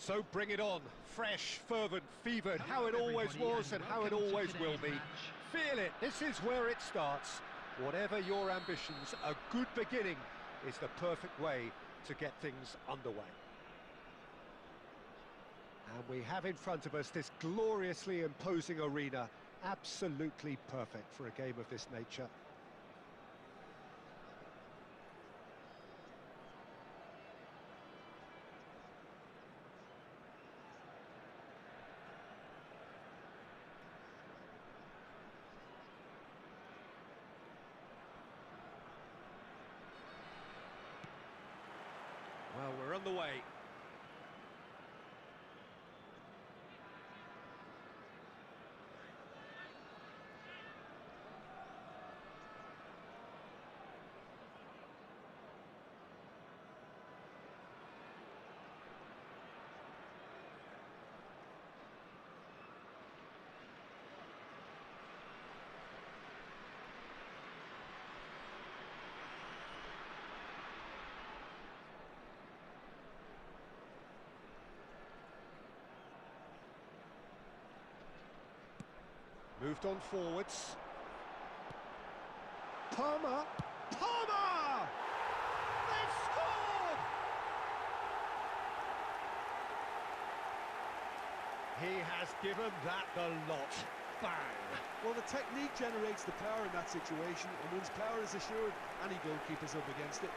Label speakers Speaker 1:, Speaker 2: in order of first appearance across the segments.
Speaker 1: So bring it on, fresh, fervent, fevered, how it always was and how it always will be. Feel it, this is where it starts. Whatever your ambitions, a good beginning is the perfect way to get things underway. And we have in front of us this gloriously imposing arena, absolutely perfect for a game of this nature. Well, we're on the way. Moved on forwards. Palmer! Palmer! They've scored! He has given that the lot. Bang!
Speaker 2: Well, the technique generates the power in that situation, and once power is assured, any goalkeeper's up against it.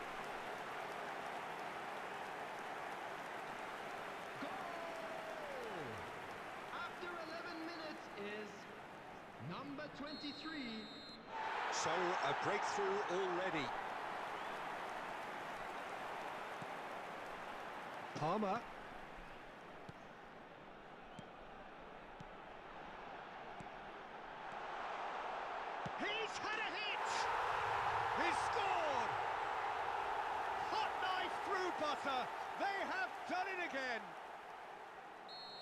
Speaker 3: After 11 minutes is number 23.
Speaker 1: So, a breakthrough already. Palmer. He's had a hit! He's scored! Hot knife through butter. They have done it again.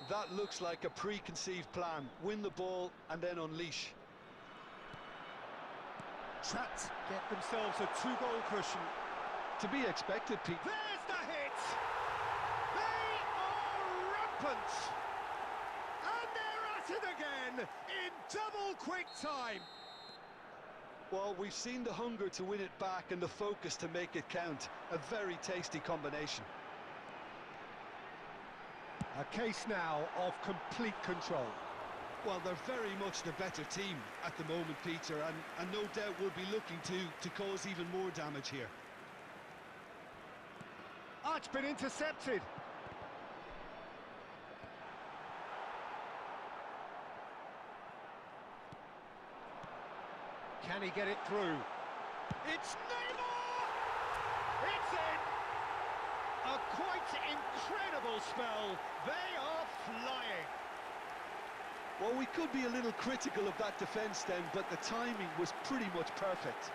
Speaker 2: That looks like a preconceived plan. Win the ball and then unleash.
Speaker 1: Trapped, get themselves a two-goal cushion.
Speaker 2: To be expected, Pete.
Speaker 1: There's the hit! They are rampant! And they're at it again in double quick time.
Speaker 2: Well, we've seen the hunger to win it back and the focus to make it count. A very tasty combination.
Speaker 1: A case now of complete control.
Speaker 2: Well, they're very much the better team at the moment, Peter, and no doubt will be looking to cause even more damage here.
Speaker 1: Oh, it's been intercepted. Can he get it through? It's Neymar! It's in! A quite incredible spell. They are flying.
Speaker 2: Well, we could be a little critical of that defence then, but the timing was pretty much perfect.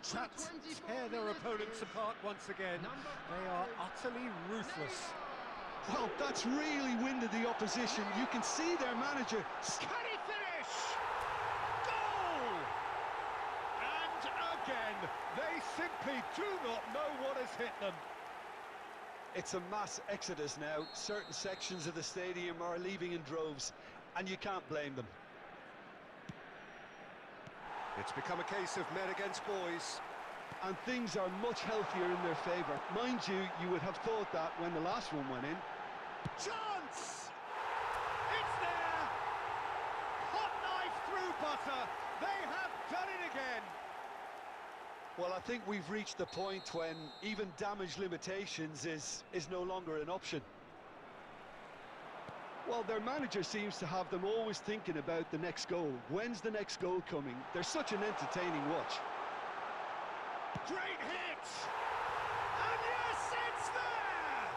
Speaker 1: Trapped, tear their opponents apart once again. They are utterly ruthless.
Speaker 2: Well, that's really winded the opposition. You can see their manager.
Speaker 1: Can he finish? Goal! And again, they simply do not know what has hit them.
Speaker 2: It's a mass exodus now. Certain sections of the stadium are leaving in droves, and you can't blame them.
Speaker 1: It's become a case of men against boys.
Speaker 2: And things are much healthier in their favour. Mind you, you would have thought that when the last one went in.
Speaker 1: Chance! It's there! Hot knife through butter. They have done it again.
Speaker 2: Well, I think we've reached the point when even damage limitations is no longer an option. Well, their manager seems to have them always thinking about the next goal. When's the next goal coming? They're such an entertaining watch.
Speaker 1: Great hit! And yes, it's there!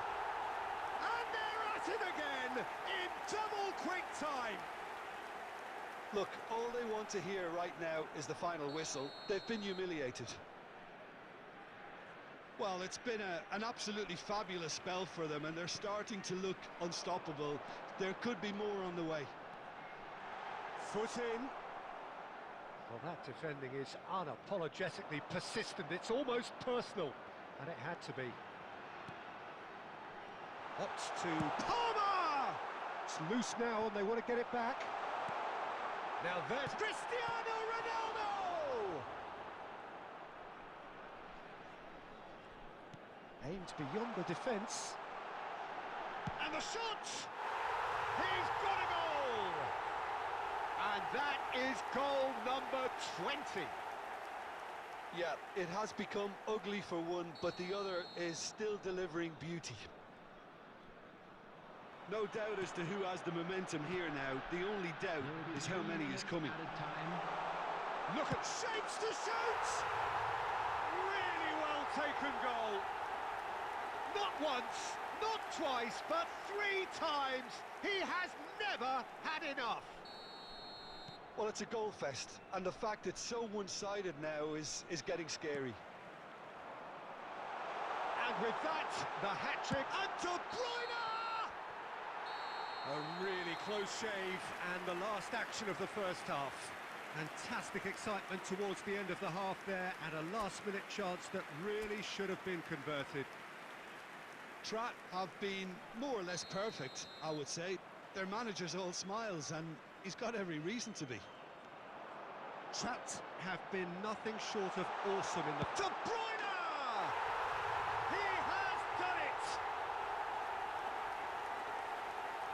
Speaker 1: And they're at it again in double quick time.
Speaker 2: Look, all they want to hear right now is the final whistle. They've been humiliated. Well, it's been an absolutely fabulous spell for them, and they're starting to look unstoppable. There could be more on the way.
Speaker 1: Foot in. Well, that defending is unapologetically persistent. It's almost personal, and it had to be. Hops to Palmer! It's loose now, and they want to get it back. Now there's Cristiano Ronaldo! Aimed beyond the defence. And the shot! He's got a goal! And that is goal number 20.
Speaker 2: Yeah, it has become ugly for one, but the other is still delivering beauty. No doubt as to who has the momentum here now. The only doubt is how many is coming.
Speaker 1: Look at shapes to shoot! Really well taken goal. Not once, not twice, but 3 times. He has never had enough.
Speaker 2: Well, it's a goal fest, and the fact it's so one-sided now is getting scary.
Speaker 1: And with that, the hat-trick, and De Bruyne! A really close shave, and the last action of the first half. Fantastic excitement towards the end of the half there, and a last-minute chance that really should have been converted.
Speaker 2: Trat have been more or less perfect, I would say. Their manager's all smiles, and he's got every reason to be.
Speaker 1: Trat have been nothing short of awesome in the... De Bruyne! He has done it!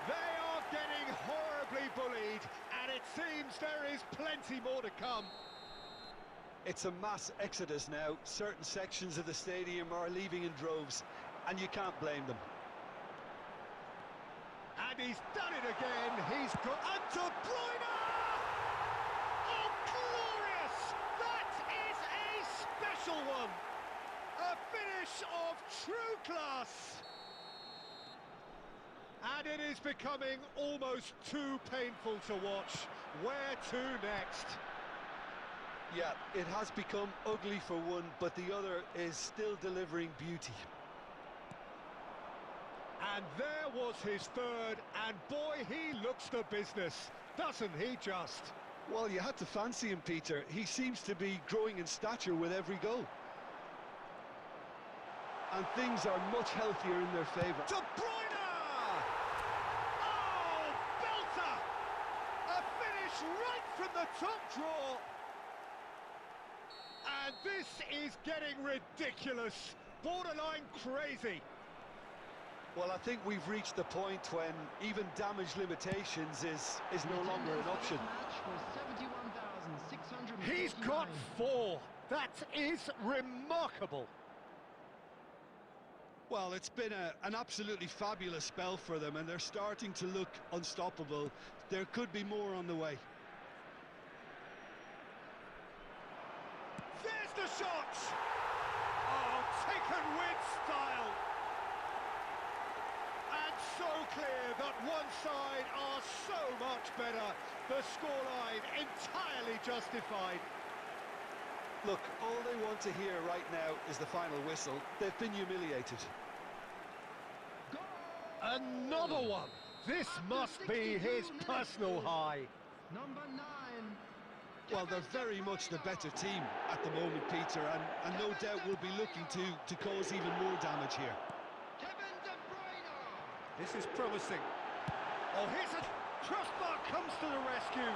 Speaker 1: They are getting horribly bullied, and it seems there is plenty more to come.
Speaker 2: It's a mass exodus now. Certain sections of the stadium are leaving in droves, and you can't blame them.
Speaker 1: And he's done it again. He's got... And De Bruyne! Oh, glorious! That is a special one. A finish of true class. And it is becoming almost too painful to watch. Where to next?
Speaker 2: Yeah, it has become ugly for one, but the other is still delivering beauty.
Speaker 1: And there was his third, and boy, he looks the business, doesn't he just?
Speaker 2: Well, you had to fancy him, Peter. He seems to be growing in stature with every goal. And things are much healthier in their favour.
Speaker 1: De Bruyne! Oh, belter! A finish right from the top draw. And this is getting ridiculous, borderline crazy.
Speaker 2: Well, I think we've reached the point when even damage limitations is no longer an option.
Speaker 1: He's got 4. That is remarkable.
Speaker 2: Well, it's been an absolutely fabulous spell for them, and they're starting to look unstoppable. There could be more on the way.
Speaker 1: There's the shot! Oh, taken with style. And so clear that one side are so much better. The scoreline entirely justified.
Speaker 2: Look, all they want to hear right now is the final whistle. They've been humiliated.
Speaker 1: Another one. This must be his personal high.
Speaker 3: Number 9.
Speaker 2: Well, they're very much the better team at the moment, Peter, and no doubt will be looking to cause even more damage here.
Speaker 3: Kevin De Bruyne.
Speaker 1: This is promising. Oh, here's a crossbar, comes to the rescue.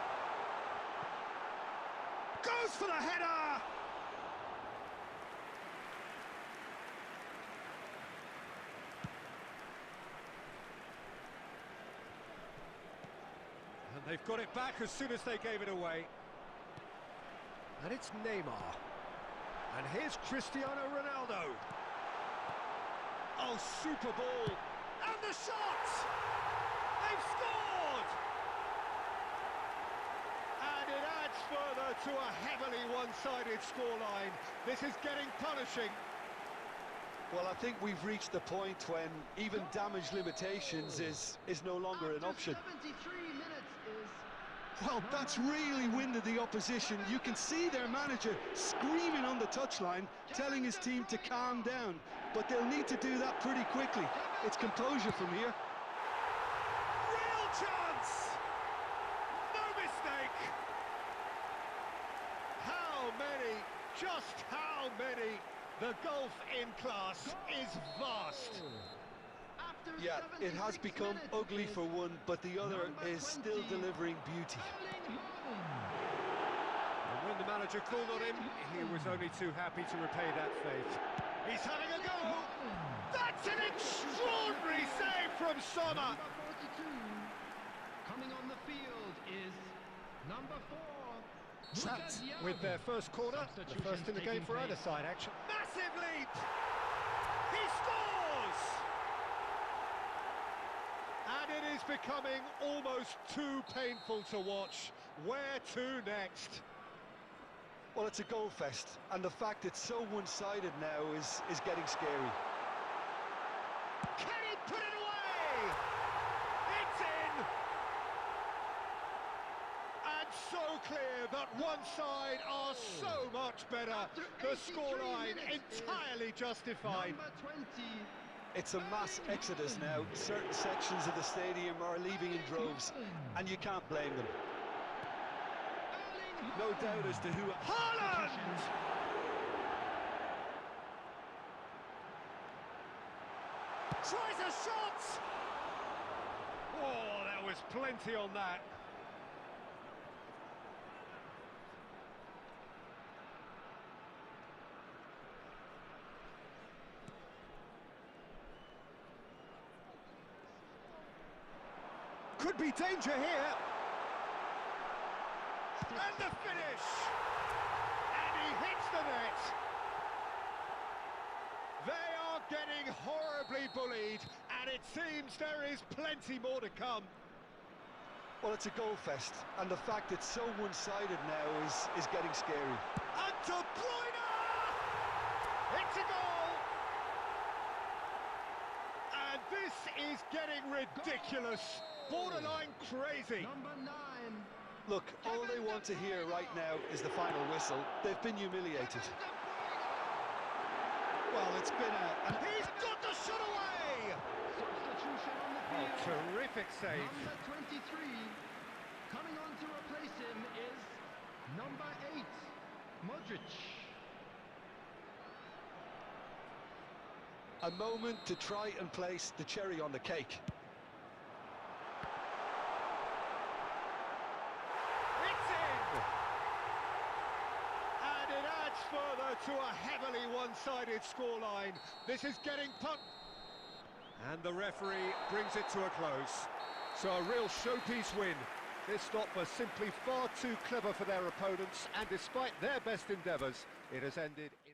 Speaker 1: Goes for the header! And they've got it back as soon as they gave it away. And it's Neymar. And here's Cristiano Ronaldo. Oh, super ball. And the shot! They've scored! And it adds further to a heavily one-sided scoreline. This is getting punishing.
Speaker 2: Well, I think we've reached the point when even damage limitations is no longer an option.
Speaker 3: 73 minutes is...
Speaker 2: Well, that's really winded the opposition. You can see their manager screaming on the touchline, telling his team to calm down. But they'll need to do that pretty quickly. It's composure from here.
Speaker 1: Real chance! No mistake! Just how many? The gulf in class is vast.
Speaker 3: After
Speaker 2: Yeah, it has
Speaker 3: 76
Speaker 2: become
Speaker 3: minutes
Speaker 2: ugly
Speaker 3: is
Speaker 2: for one, but the other
Speaker 3: number
Speaker 2: is still
Speaker 3: 20,
Speaker 2: delivering beauty.
Speaker 3: Erling Haaland.
Speaker 1: And when the manager called on him, he was only too happy to repay that faith. He's having a go! That's an extraordinary save from Sommer!
Speaker 3: Number 42. Coming on the field is number 4.
Speaker 1: Sapped
Speaker 3: Lucas Young.
Speaker 1: with their first corner, the first in the game for either side, actually. Massive leap! He scores! And it is becoming almost too painful to watch. Where to next?
Speaker 2: Well, it's a goal fest, and the fact it's so one-sided now is getting scary.
Speaker 1: Can he put it away? It's in! And so clear that one side are so much better.
Speaker 3: After
Speaker 1: The
Speaker 3: 83
Speaker 1: scoreline
Speaker 3: minutes
Speaker 1: entirely justified.
Speaker 3: Number 20.
Speaker 2: It's a mass exodus now. Certain sections of the stadium are leaving in droves, and you can't blame them. No doubt as to who...
Speaker 1: Haaland! Tries a shot! Oh, there was plenty on that. Could be danger here. And the finish! And he hits the net. They are getting horribly bullied, and it seems there is plenty more to come.
Speaker 2: Well, it's a goal fest, and the fact it's so one-sided now is getting scary.
Speaker 1: And De Bruyne! It's a goal! And this is getting ridiculous. Borderline crazy.
Speaker 3: Number 9.
Speaker 2: Look, all they want to hear right now is the final whistle. They've been humiliated.
Speaker 1: Well, it's been a... He's got the shot away!
Speaker 3: Substitution on the
Speaker 1: Oh,
Speaker 3: field.
Speaker 1: terrific save.
Speaker 3: Number 23. Coming on to replace him is number 8, Modric.
Speaker 2: A moment to try and place the cherry on the cake.
Speaker 1: It's in! And it adds further to a heavily one-sided scoreline. This is getting put... And the referee brings it to a close. So a real showpiece win. This stop was simply far too clever for their opponents, and despite their best endeavours, it has ended in...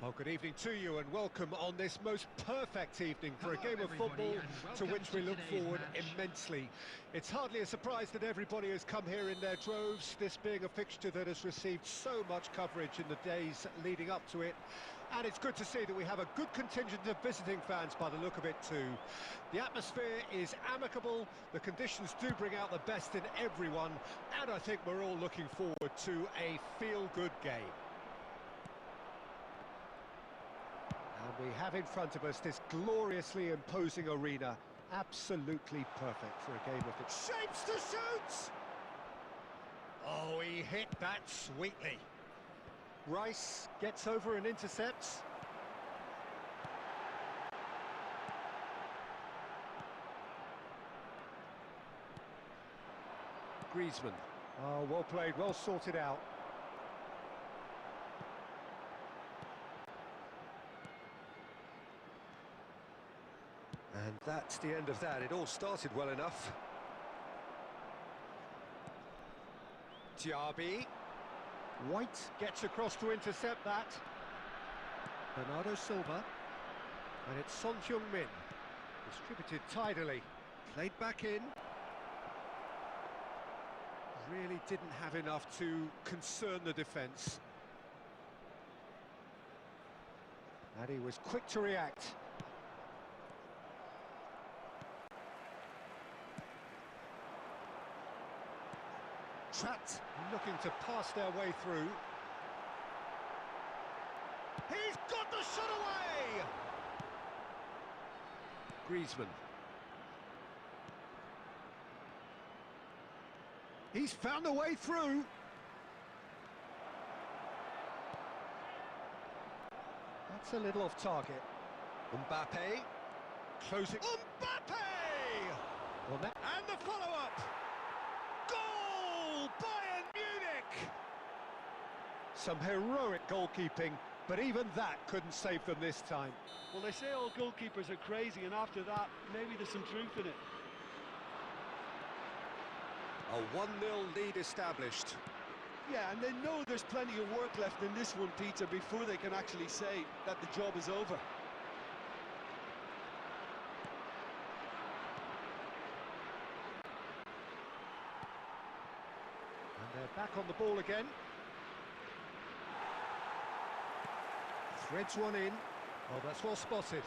Speaker 1: Well, good evening to you and welcome on this most perfect evening for a game of football to which we look forward immensely. It's hardly a surprise that everybody has come here in their droves, this being a fixture that has received so much coverage in the days leading up to it. And it's good to see that we have a good contingent of visiting fans by the look of it too. The atmosphere is amicable, the conditions do bring out the best in everyone, and I think we're all looking forward to a feel-good game. And we have in front of us this gloriously imposing arena, absolutely perfect for a game of it. Shapes to shoot! Oh, he hit that sweetly. Rice gets over and intercepts. Griezmann. Oh, well played, well sorted out. And that's the end of that. It all started well enough. Diaby. White gets across to intercept that. Bernardo Silva. And it's Son Heung-min. Distributed tidily. Played back in. Really didn't have enough to concern the defence. And he was quick to react. Trapped, looking to pass their way through. He's got the shot away! Griezmann. He's found a way through. That's a little off target. Mbappe. Closing. Mbappe! And the follow-up! Bayern Munich! Some heroic goalkeeping, but even that couldn't save them this time.
Speaker 2: Well, they say all goalkeepers are crazy, and after that, maybe there's some truth in it.
Speaker 1: A 1-0 lead established.
Speaker 2: Yeah, and they know there's plenty of work left in this one, Peter, before they can actually say that the job is over.
Speaker 1: They're back on the ball again. Threads one in. Oh, that's well spotted.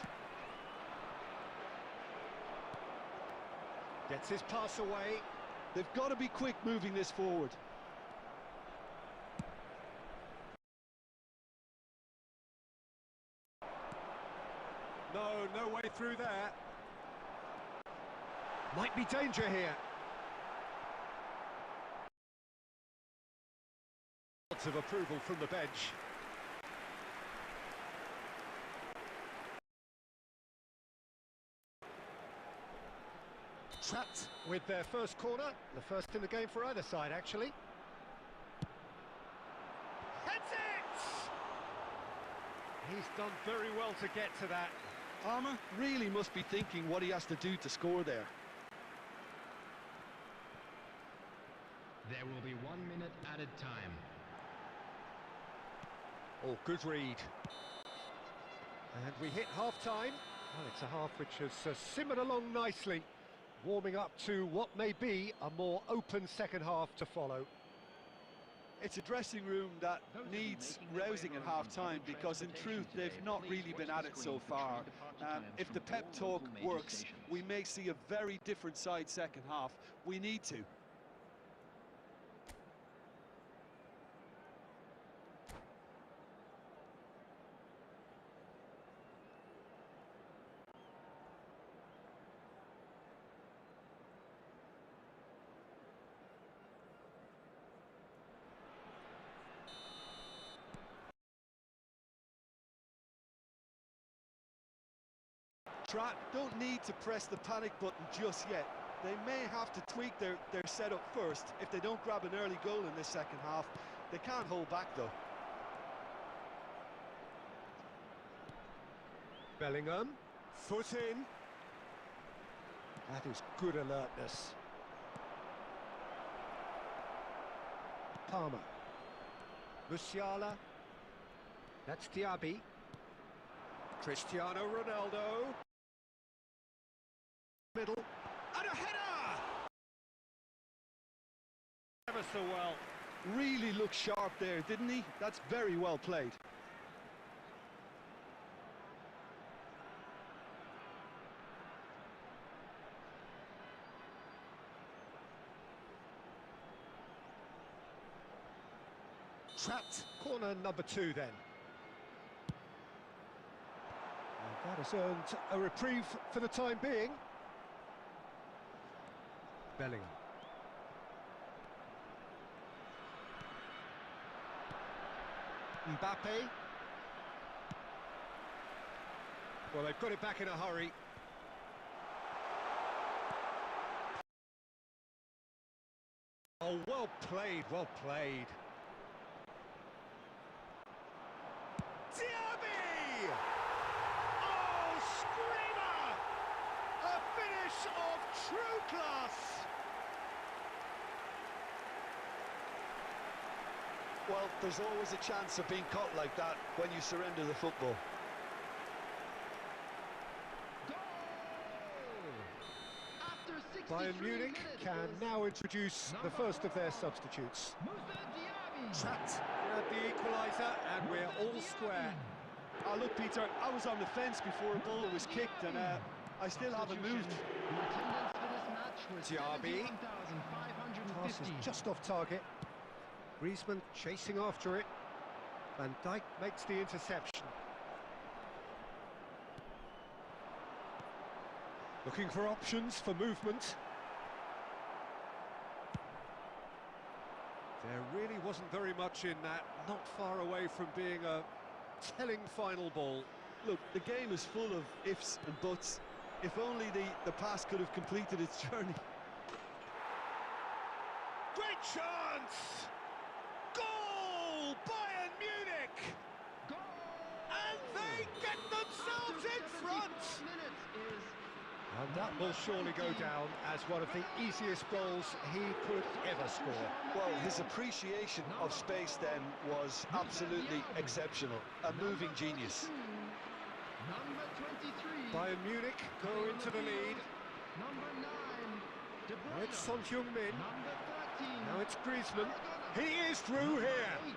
Speaker 1: Gets his pass away.
Speaker 2: They've got to be quick moving this forward.
Speaker 1: No way through there. Might be danger here. Lots of approval from the bench. Trapped with their first corner, the first in the game for either side, actually. Heads it! He's done very well to get to that.
Speaker 2: Palmer really must be thinking what he has to do to score there.
Speaker 3: There will be 1 minute added time.
Speaker 1: Oh, good read. And we hit half-time. Well, it's a half which has simmered along nicely, warming up to what may be a more open second half to follow.
Speaker 2: It's a dressing room that needs rousing at half-time because, in truth, they've not really been at it so far. If the pep talk works, we may see a very different side second half. We need to. Strat don't need to press the panic button just yet. They may have to tweak their setup first. If they don't grab an early goal in this second half, they can't hold back though.
Speaker 1: Bellingham, foot in. That is good alertness. Palmer. Musiala. That's Diaby. Cristiano Ronaldo. Middle. And a header! Ever so well.
Speaker 2: Really looked sharp there, didn't he? That's very well played.
Speaker 1: Trapped. Corner number 2 then. And that has earned a reprieve for the time being. Bellingham. Mbappe. Well, they've got it back in a hurry. Oh, well played, well played. Diaby! Oh, screamer! A finish of true class!
Speaker 2: Well, there's always a chance of being caught like that when you surrender the football.
Speaker 1: Bayern Munich can now introduce the first of their substitutes. Trapped, grabbed the equaliser, and we're all square.
Speaker 2: Oh, look, Peter, I was on the fence before a ball was kicked, and I still haven't moved.
Speaker 1: Diaby. Pass is just off target. Griezmann chasing after it. Van Dijk makes the interception. Looking for options for movement. There really wasn't very much in that, not far away from being a telling final ball.
Speaker 2: Look, the game is full of ifs and buts. If only the pass could have completed its journey.
Speaker 1: Great chance! Goal! Bayern Munich!
Speaker 3: Goal!
Speaker 1: And they get themselves in front! And that will surely go down as one of the easiest goals he could ever score.
Speaker 2: Well, his appreciation of space then was absolutely exceptional. A moving genius.
Speaker 3: Number 23.
Speaker 1: Bayern Munich go into the lead.
Speaker 3: Number 9. De
Speaker 1: Now
Speaker 3: Bruyne.
Speaker 1: it's Son Heung-min.
Speaker 3: Number 13.
Speaker 1: Now it's Griezmann. He is through here.
Speaker 3: 8.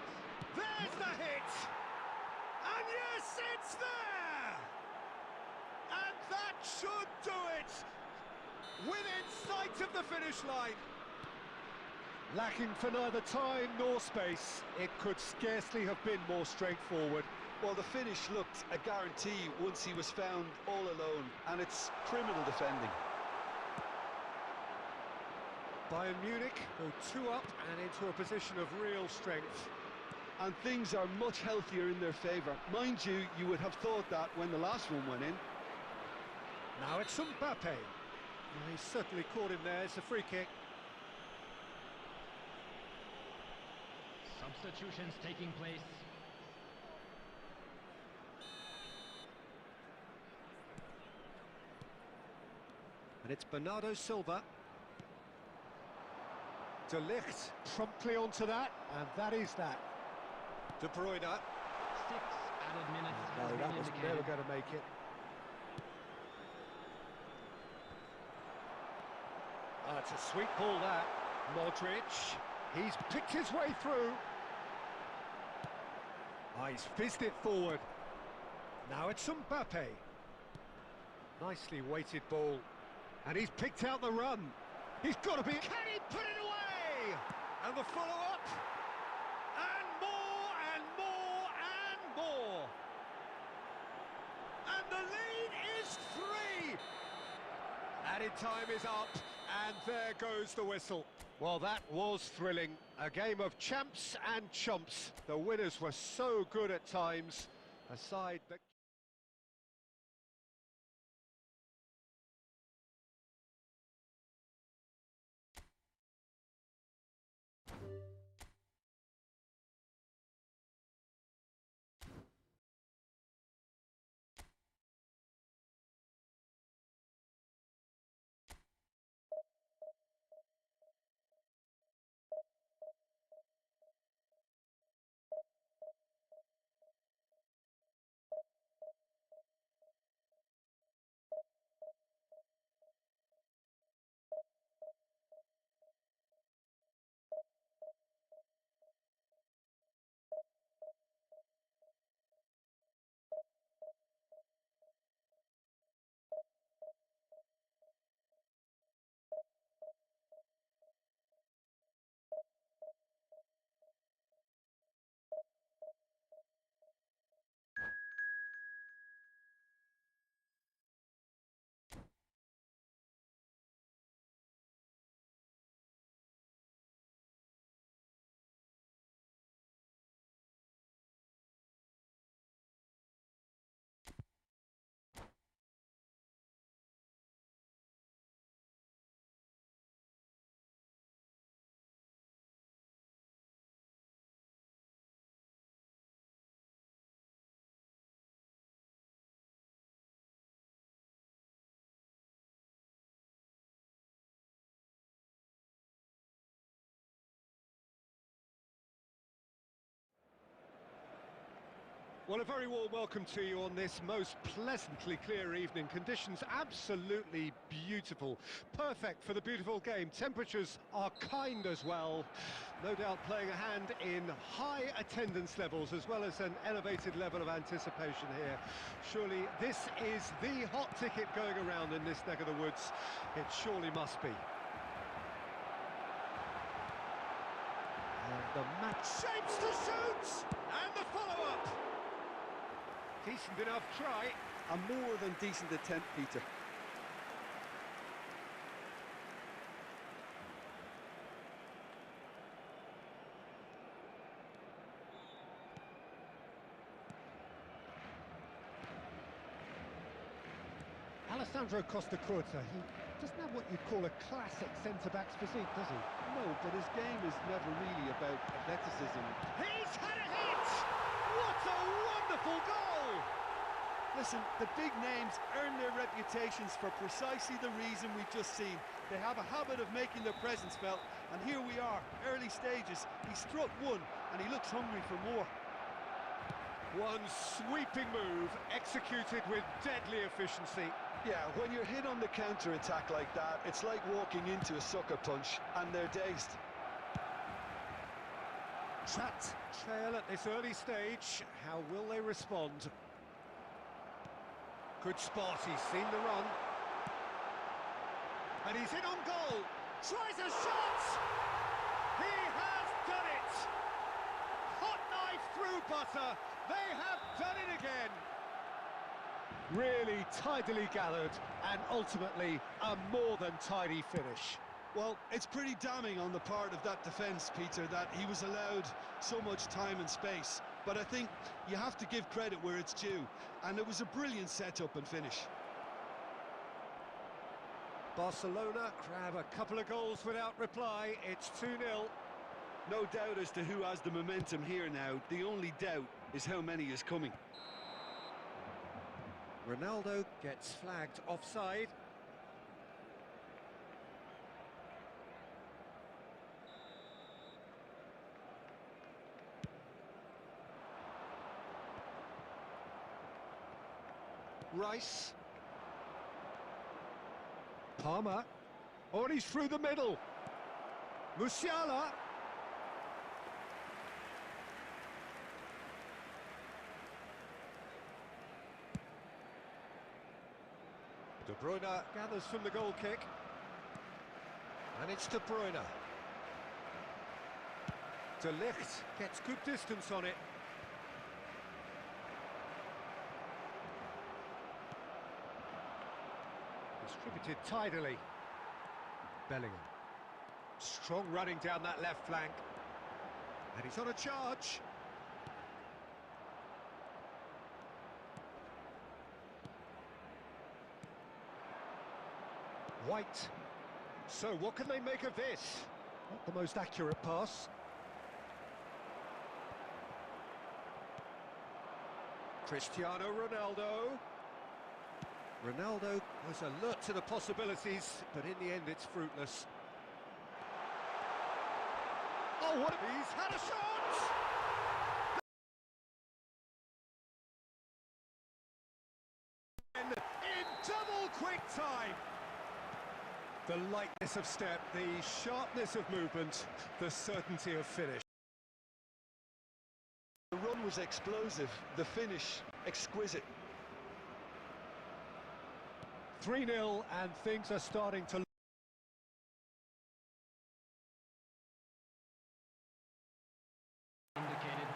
Speaker 1: There's the hit. And yes, it's there. And that should do it. Within sight of the finish line. Lacking for neither time nor space, it could scarcely have been more straightforward.
Speaker 2: Well, the finish looked a guarantee once he was found all alone, and it's criminal defending.
Speaker 1: Bayern Munich go 2 up and into a position of real strength.
Speaker 2: And things are much healthier in their favour. Mind you, you would have thought that when the last one went in.
Speaker 1: Now it's Mbappe. Well, he's certainly caught him there. It's a free kick.
Speaker 3: Substitutions taking place.
Speaker 1: And it's Bernardo Silva. De Ligt promptly onto that, and that is that. De Bruyne.
Speaker 3: 6 added minutes
Speaker 1: No,
Speaker 3: has
Speaker 1: that
Speaker 3: been
Speaker 1: was
Speaker 3: indicated.
Speaker 1: never going to make it. Ah, it's a sweet ball, that. Modric. He's picked his way through. Ah, he's fizzed it forward. Now it's Mbappe. Nicely weighted ball. And he's picked out the run. He's got to be... Can he put it away? And the follow-up. And more, and more, and more. And the lead is 3. Added time is up, and there goes the whistle. Well, that was thrilling. A game of champs and chumps. The winners were so good at times. A side that... Well, a very warm welcome to you on this most pleasantly clear evening. Conditions absolutely beautiful. Perfect for the beautiful game. Temperatures are kind as well. No doubt playing a hand in high attendance levels as well as an elevated level of anticipation here. Surely this is the hot ticket going around in this neck of the woods. It surely must be. And the match shapes to shoot! And the follow-up! Decent enough try.
Speaker 2: A more than decent attempt, Peter.
Speaker 1: Alessandro Costacurta, he doesn't have what you'd call a classic centre-back's physique, does he?
Speaker 2: No, but his game is never really about athleticism.
Speaker 1: He's had a hit! What a wonderful goal!
Speaker 2: Listen, the big names earn their reputations for precisely the reason we've just seen. They have a habit of making their presence felt, and here we are, early stages. He struck one, and he looks hungry for more.
Speaker 1: One sweeping move, executed with deadly efficiency.
Speaker 2: Yeah, when you're hit on the counter-attack like that, it's like walking into a sucker punch, and they're dazed.
Speaker 1: Trapped trail at this early stage. How will they respond? Good spot, he's seen the run. And he's in on goal. Tries a shot! He has done it! Hot knife through butter. They have done it again. Really tidily gathered and ultimately a more than tidy finish.
Speaker 2: Well, it's pretty damning on the part of that defence, Peter, that he was allowed so much time and space. But I think you have to give credit where it's due, and it was a brilliant setup and finish.
Speaker 1: Barcelona grab a couple of goals without reply. It's 2-0.
Speaker 2: No doubt as to who has the momentum here now. The only doubt is how many is coming.
Speaker 1: Ronaldo gets flagged offside. Rice. Palmer. Oh, and he's through the middle. Musiala. De Bruyne gathers from the goal kick. And it's De Bruyne. De Ligt gets good distance on it. Distributed tidily. Bellingham. Strong running down that left flank. And he's on a charge. White. So what can they make of this? Not the most accurate pass. Cristiano Ronaldo. Ronaldo was alert to the possibilities, but in the end it's fruitless. Oh, what he's had a shot! In double quick time. The lightness of step, the sharpness of movement, the certainty of finish.
Speaker 2: The run was explosive, the finish exquisite.
Speaker 1: 3-0 and things are starting to
Speaker 3: indicated.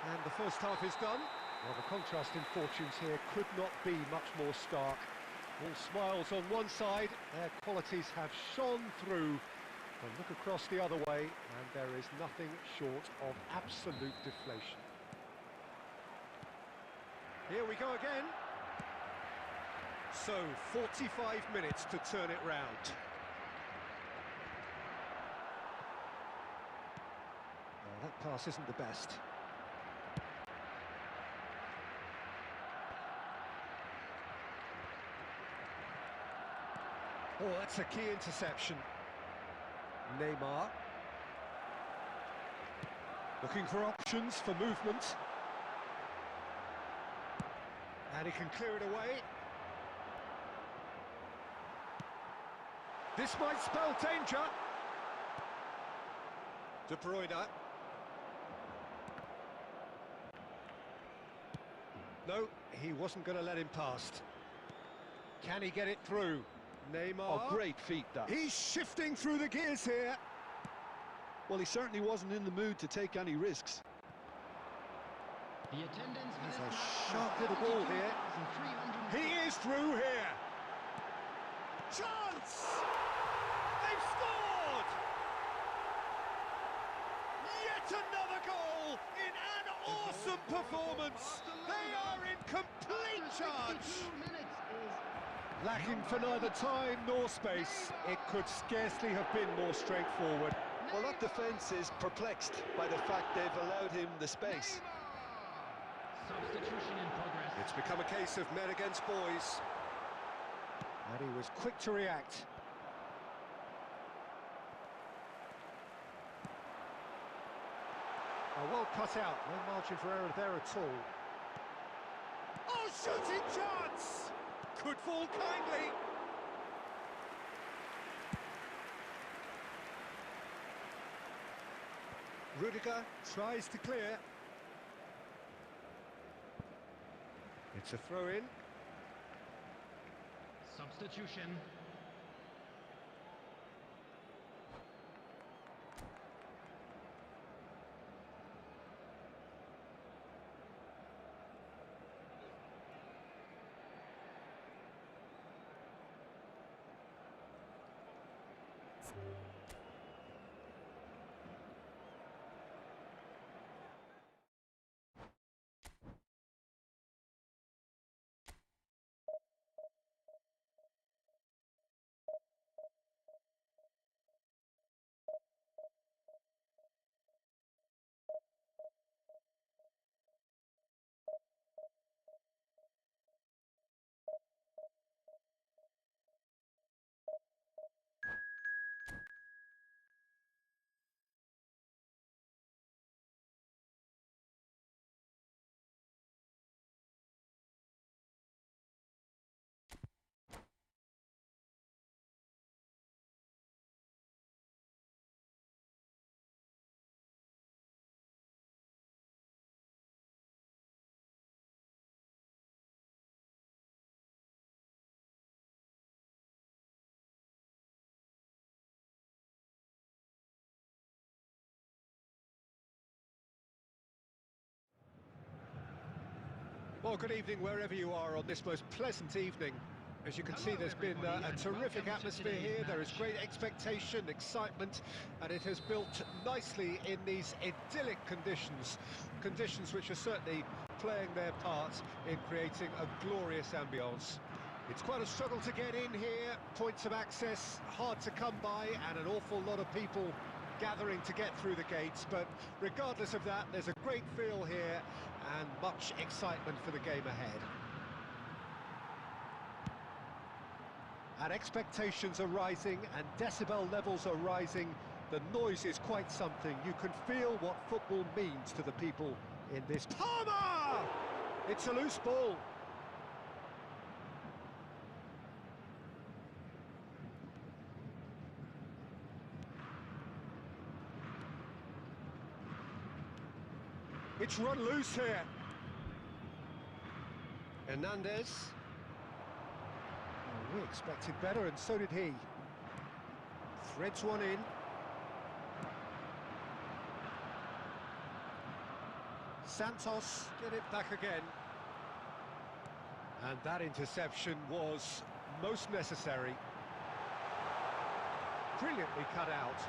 Speaker 1: And the first half is done. Well, the contrast in fortunes here could not be much more stark. All smiles on one side, their qualities have shone through. And look across the other way, and there is nothing short of absolute deflation. Here we go again. So, 45 minutes to turn it round. Well, that pass isn't the best. Oh, that's a key interception. Neymar. Looking for options for movement. And he can clear it away. This might spell danger. De Bruyne. No, he wasn't going to let him past. Can he get it through? Neymar.
Speaker 2: Oh, great feat, that.
Speaker 1: He's shifting through the gears here.
Speaker 2: Well, he certainly wasn't in the mood to take any risks.
Speaker 3: The attendance for
Speaker 1: It's
Speaker 3: this
Speaker 1: a
Speaker 3: match
Speaker 1: sharp little ball here.
Speaker 3: 72,300.
Speaker 1: He is through here. Chance! They've scored! Yet another goal in an awesome performance. They are in complete charge.
Speaker 3: 62 minutes is
Speaker 1: Lacking for neither time nor space. It could scarcely have been more straightforward.
Speaker 2: Well, that defence is perplexed by the fact they've allowed him the space.
Speaker 3: substitution in progress.
Speaker 1: It's become a case of men against boys. And he was quick to react. Oh, well cut out, no margin for error there at all. Oh, shooting chance! Could fall kindly. Rudiger tries to clear. It's a throw-in.
Speaker 3: Substitution.
Speaker 1: Well, good evening wherever you are on this most pleasant evening. As you can see, there's been a terrific atmosphere here. There is great expectation, excitement, and it has built nicely in these idyllic conditions. Conditions which are certainly playing their part in creating a glorious ambience. It's quite a struggle to get in here, points of access hard to come by, and an awful lot of people gathering to get through the gates, but regardless of that, there's a great feel here and much excitement for the game ahead. And expectations are rising and decibel levels are rising. The noise is quite something. You can feel what football means to the people in this. Palmer! It's a loose ball. It's run loose here. Hernandez. Oh, we expected better, and so did he. Threads one in. Santos get it back again. And that interception was most necessary. Brilliantly cut out.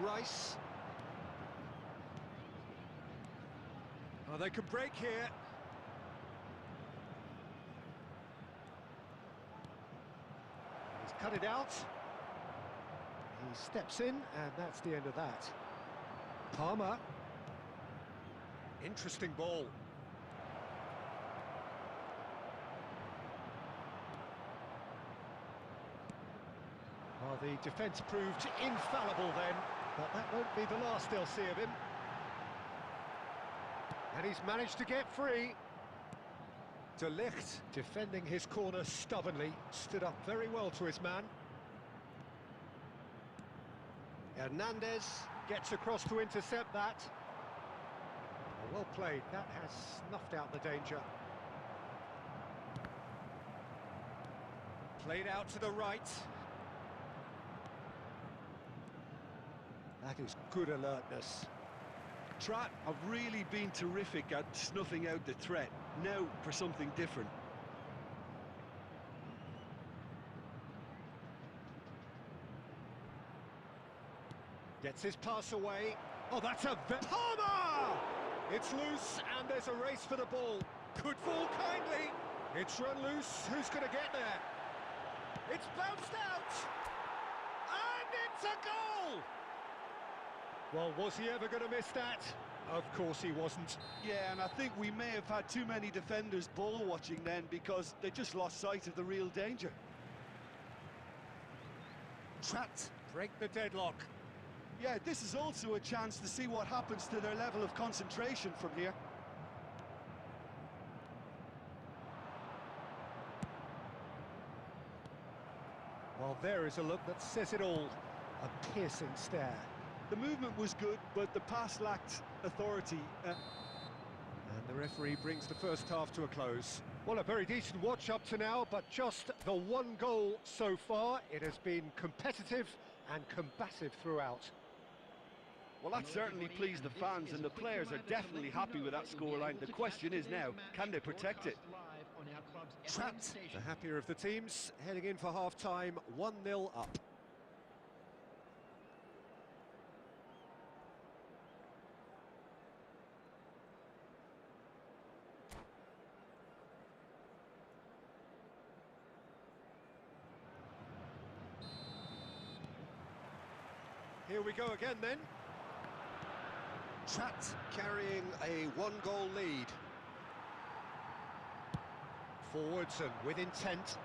Speaker 1: Rice. Oh, they could break here. He's cut it out. He steps in, and that's the end of that. Palmer. Interesting ball. Well, the defence proved infallible then, but that won't be the last they'll see of him. And he's managed to get free. De Ligt defending his corner stubbornly, stood up very well to his man. Hernandez gets across to intercept that. Oh, well played, that has snuffed out the danger. Played out to the right. That is good alertness.
Speaker 2: Trapp have really been terrific at snuffing out the threat. Now for something different.
Speaker 1: Gets his pass away. Oh, that's a Palmer! It's loose, and there's a race for the ball. Could fall kindly. It's run loose. Who's going to get there? It's bounced out! And it's a goal! Well, was he ever going to miss that? Of course he wasn't.
Speaker 2: Yeah, and I think we may have had too many defenders ball watching then because they just lost sight of the real danger.
Speaker 1: Trapped. Break the deadlock.
Speaker 2: Yeah, this is also a chance to see what happens to their level of concentration from here.
Speaker 1: Well, there is a look that says it all. A piercing stare.
Speaker 2: The movement was good, but the pass lacked authority.
Speaker 1: And the referee brings the first half to a close. Well, a very decent watch up to now, but just the one goal so far. It has been competitive and combative throughout.
Speaker 2: Well, that certainly pleased the fans, and the players are definitely happy with that scoreline. The question is now, can they protect it?
Speaker 1: Trapped, the happier of the teams, heading in for half-time, 1-0 up. Here we go again then. Trapped, carrying a one-goal lead. Forwards and with intent.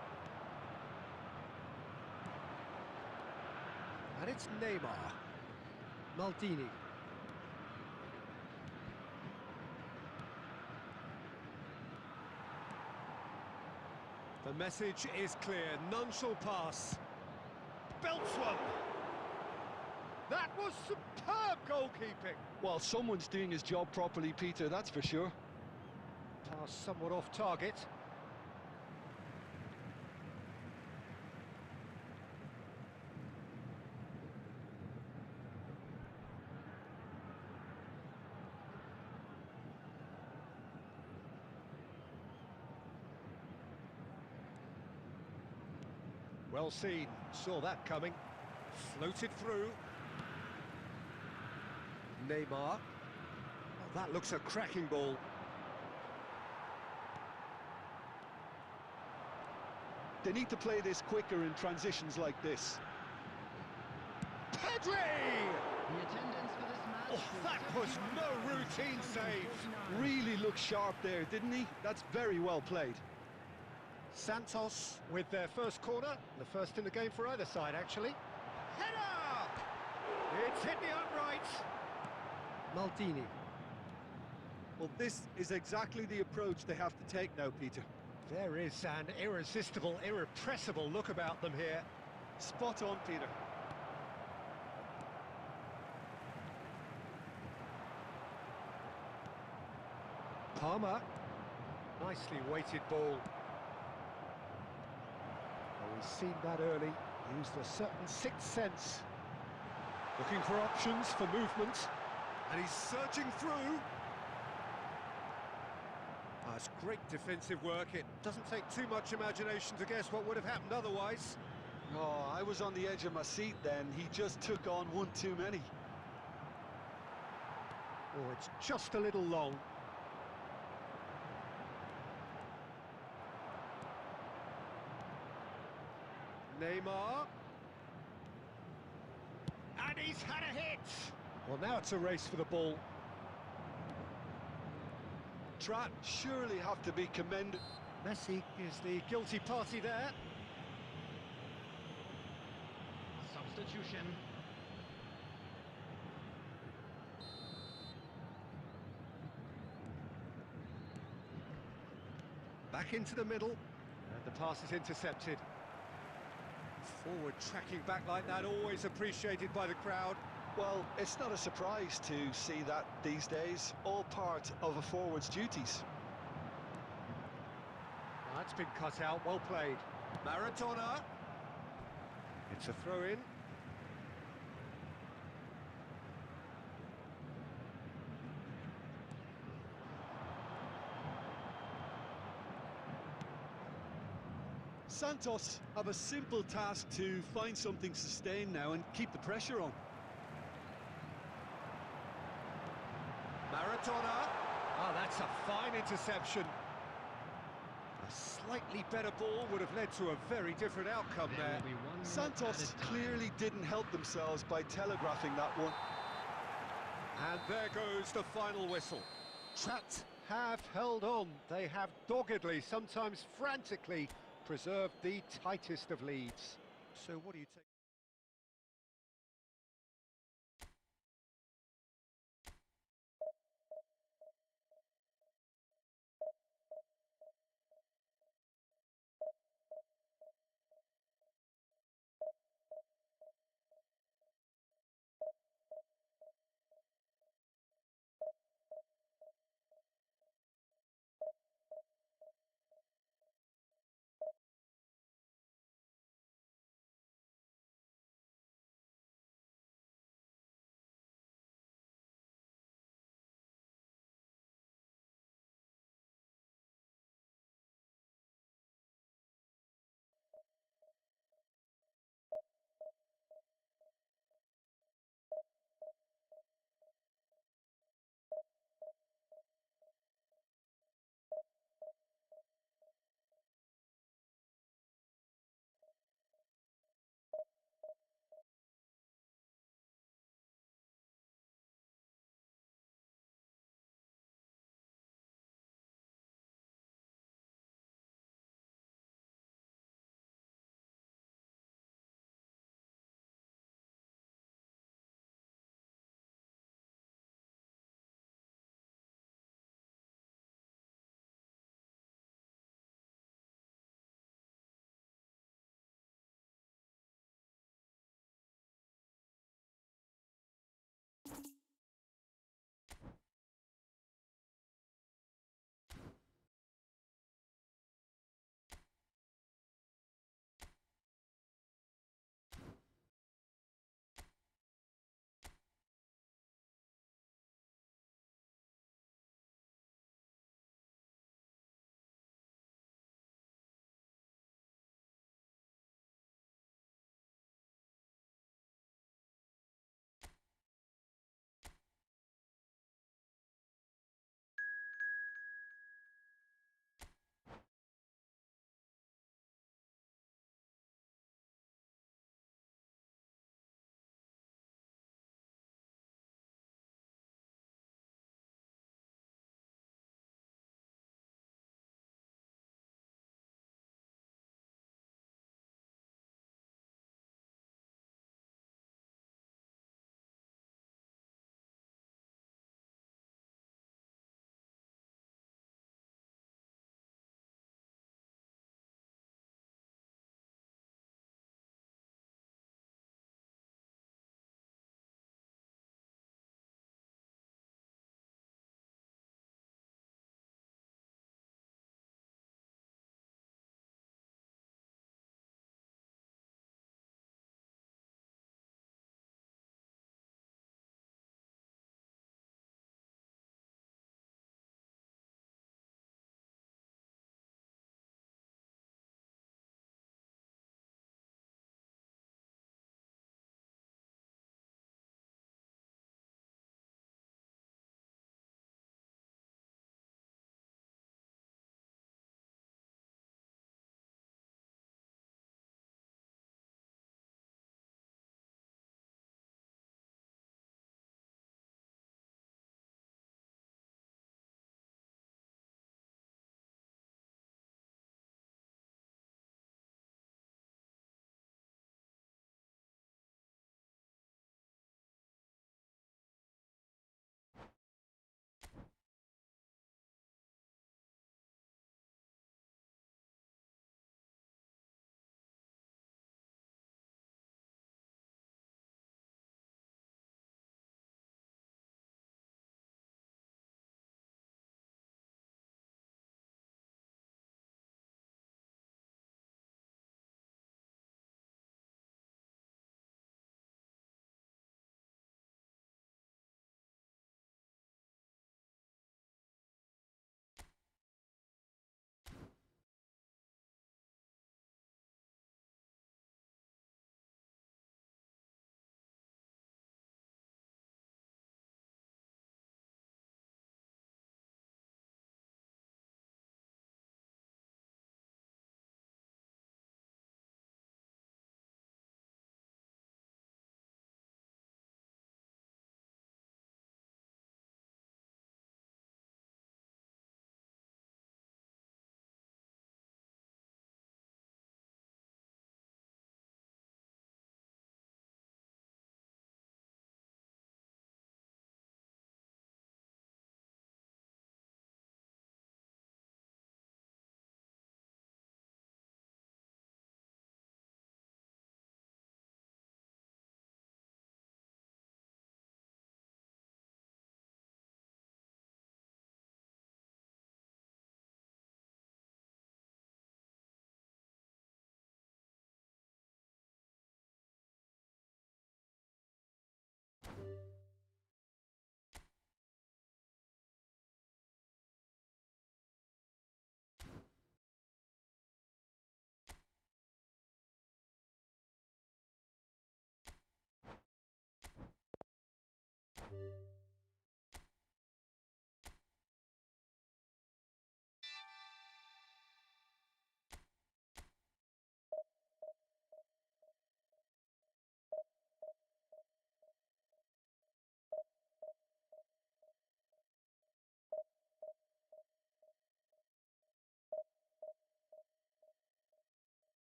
Speaker 1: And it's Neymar. Maldini. The message is clear, none shall pass. Belts one. That was superb goalkeeping.
Speaker 2: Well, someone's doing his job properly, Peter, that's for sure.
Speaker 1: Pass somewhat off target. Well seen, saw that coming. Floated through. Neymar. Oh, that looks a cracking ball.
Speaker 2: They need to play this quicker in transitions like this.
Speaker 1: Pedri!
Speaker 3: The attendance for this match.
Speaker 1: Oh, that was no routine save.
Speaker 2: Really looked sharp there, didn't he? That's very well played.
Speaker 1: Santos with their first corner, the first in the game for either side, actually. Header! It's hit the upright. Maldini.
Speaker 2: Well, this is exactly the approach they have to take now, Peter.
Speaker 1: There is an irresistible, irrepressible look about them here.
Speaker 2: Spot on, Peter.
Speaker 1: Palmer. Nicely weighted ball. Well, we've seen that early. Used a certain sixth sense. Looking for options for movement. And he's searching through. That's great defensive work. It doesn't take too much imagination to guess what would have happened otherwise.
Speaker 2: Oh, I was on the edge of my seat then. He just took on one too many.
Speaker 1: Oh, it's just a little long. Neymar. And he's had a hit. Well, now it's a race for the ball.
Speaker 2: Trapp surely have to be commended.
Speaker 1: Messi is the guilty party there.
Speaker 3: substitution.
Speaker 1: Back into the middle, and the pass is intercepted. Forward tracking back like that, always appreciated by the crowd.
Speaker 2: Well, it's not a surprise to see that these days, all part of a forward's duties.
Speaker 1: That's been cut out, well played. Maradona. It's a throw-in.
Speaker 2: Santos have a simple task to find something sustained now and keep the pressure on.
Speaker 1: Maradona. Oh, that's a fine interception. A slightly better ball would have led to a very different outcome there.
Speaker 2: Santos clearly didn't help themselves by telegraphing that one.
Speaker 1: And there goes the final whistle. Trapped have held on. They have doggedly, sometimes frantically, preserved the tightest of leads. So what do you take?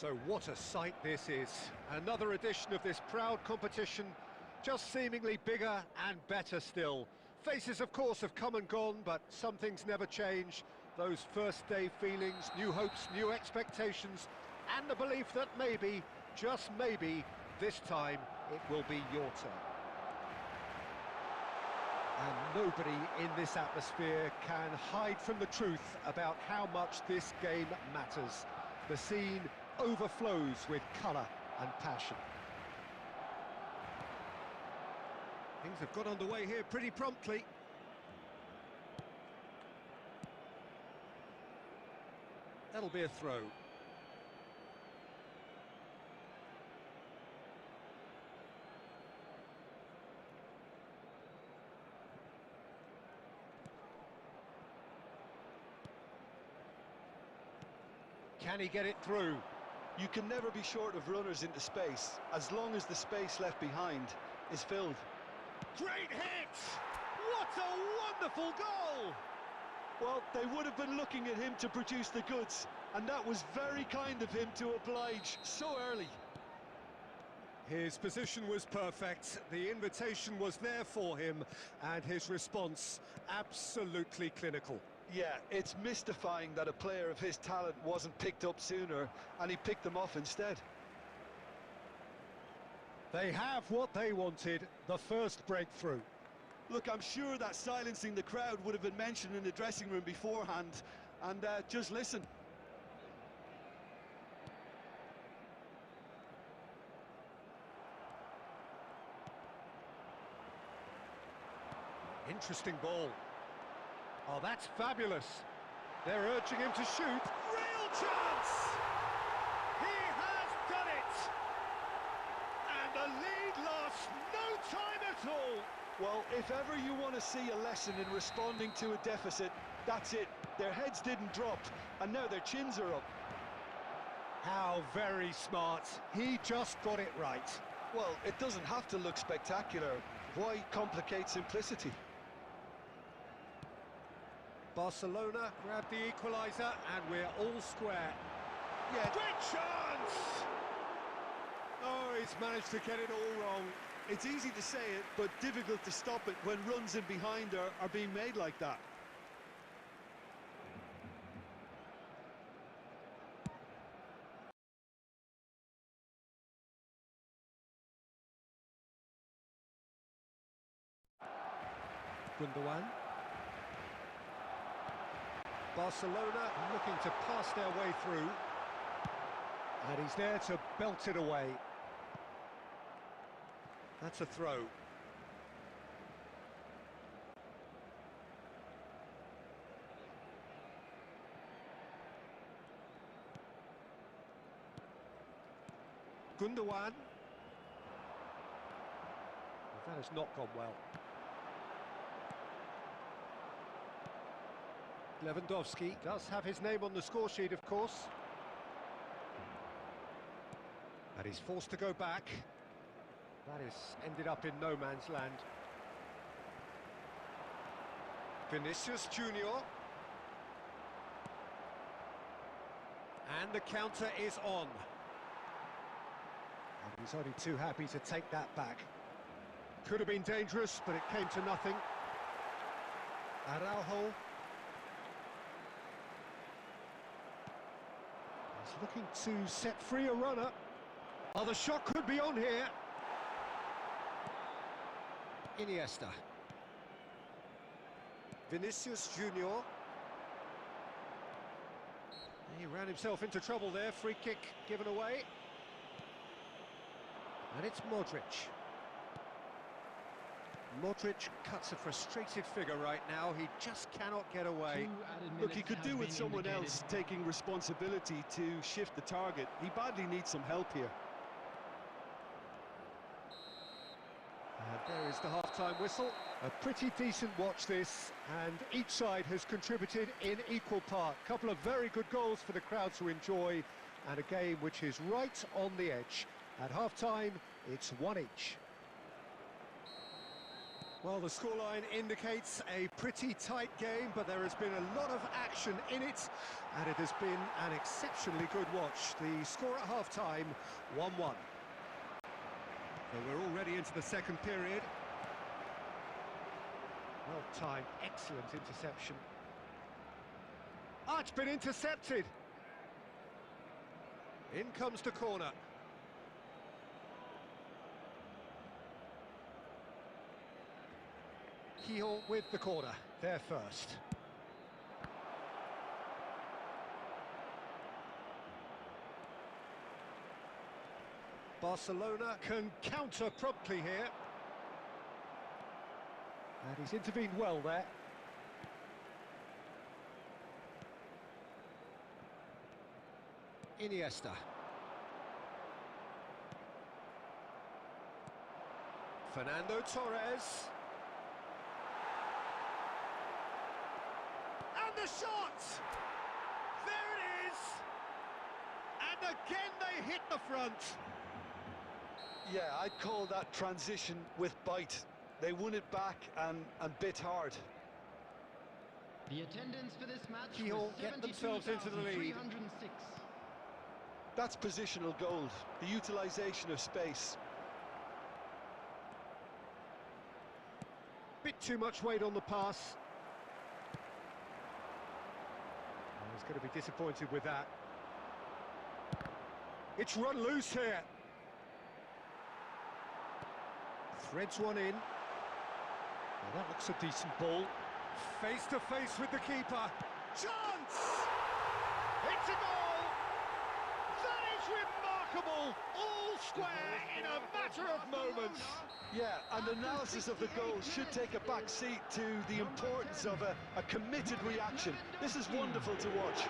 Speaker 1: So what a sight this is. Another edition of this proud competition, just seemingly bigger and better still. Faces, of course, have come and gone, but some things never change. Those first day feelings, new hopes, new expectations, and the belief that maybe, just maybe, this time it will be your turn. And nobody in this atmosphere can hide from the truth about how much this game matters. The scene overflows with colour and passion. Things have got underway here pretty promptly. That'll be a throw. Can he get it through?
Speaker 2: You can never be short of runners into space, as long as the space left behind is filled.
Speaker 1: Great hit! What a wonderful goal!
Speaker 2: Well, they would have been looking at him to produce the goods, and that was very kind of him to oblige so early.
Speaker 1: His position was perfect, the invitation was there for him, and his response absolutely clinical.
Speaker 2: Yeah, it's mystifying that a player of his talent wasn't picked up sooner, and he picked them off instead.
Speaker 1: They have what they wanted, the first breakthrough.
Speaker 2: Look, I'm sure that silencing the crowd would have been mentioned in the dressing room beforehand, and just listen.
Speaker 1: Interesting ball. Oh, that's fabulous. They're urging him to shoot. Real chance! He has done it! And the lead lasts no time at all.
Speaker 2: Well, if ever you want to see a lesson in responding to a deficit, that's it. Their heads didn't drop, and now their chins are up.
Speaker 1: How very smart. He just got it right.
Speaker 2: Well, it doesn't have to look spectacular. Why complicate simplicity?
Speaker 1: Barcelona grabbed the equaliser, and we're all square. Yeah, great chance! Oh, he's managed to get it all wrong.
Speaker 2: It's easy to say it, but difficult to stop it when runs in behind are being made like that.
Speaker 1: Gundogan. Barcelona looking to pass their way through. And he's there to belt it away. That's a throw. Gundogan. That has not gone well. Lewandowski does have his name on the score sheet, of course. And he's forced to go back. That has ended up in no man's land. Vinicius Junior. And the counter is on. And he's only too happy to take that back. Could have been dangerous, but it came to nothing. Araujo. He's looking to set free a runner. Oh, the shot could be on here. Iniesta. Vinicius Junior. He ran himself into trouble there. Free kick given away. And it's Modric. Modric cuts a frustrated figure right now. He just cannot get away.
Speaker 2: Look, he could do with someone else taking responsibility to shift the target. He badly needs some help here.
Speaker 1: And there is the half-time whistle. A pretty decent watch this, and each side has contributed in equal part. A couple of very good goals for the crowd to enjoy, and a game which is right on the edge. At half-time, it's one each. Well, the scoreline indicates a pretty tight game, but there has been a lot of action in it, and it has been an exceptionally good watch. The score at half-time, 1-1. So we're already into the second period. Well timed, excellent interception. Ah, it's been intercepted. In comes the corner. Keogh with the corner, there first. Barcelona can counter promptly here. And he's intervened well there. Iniesta. Fernando Torres. And the shot! There it is! And again they hit the front.
Speaker 2: Yeah, I'd call that transition with bite. They won it back and bit hard.
Speaker 3: The attendance for this match
Speaker 1: Keogh
Speaker 3: was
Speaker 1: get themselves into the lead.
Speaker 3: 72,306.
Speaker 2: That's positional gold, the utilisation of space.
Speaker 1: Bit too much weight on the pass. Oh, he's going to be disappointed with that. It's run loose here. Threads one in. Well, that looks a decent ball. Face to face with the keeper. Chance! It's a goal! That is remarkable! All square in a matter of moments.
Speaker 2: Yeah, and analysis of the goal should take a back seat to the importance of a committed reaction. This is wonderful to watch.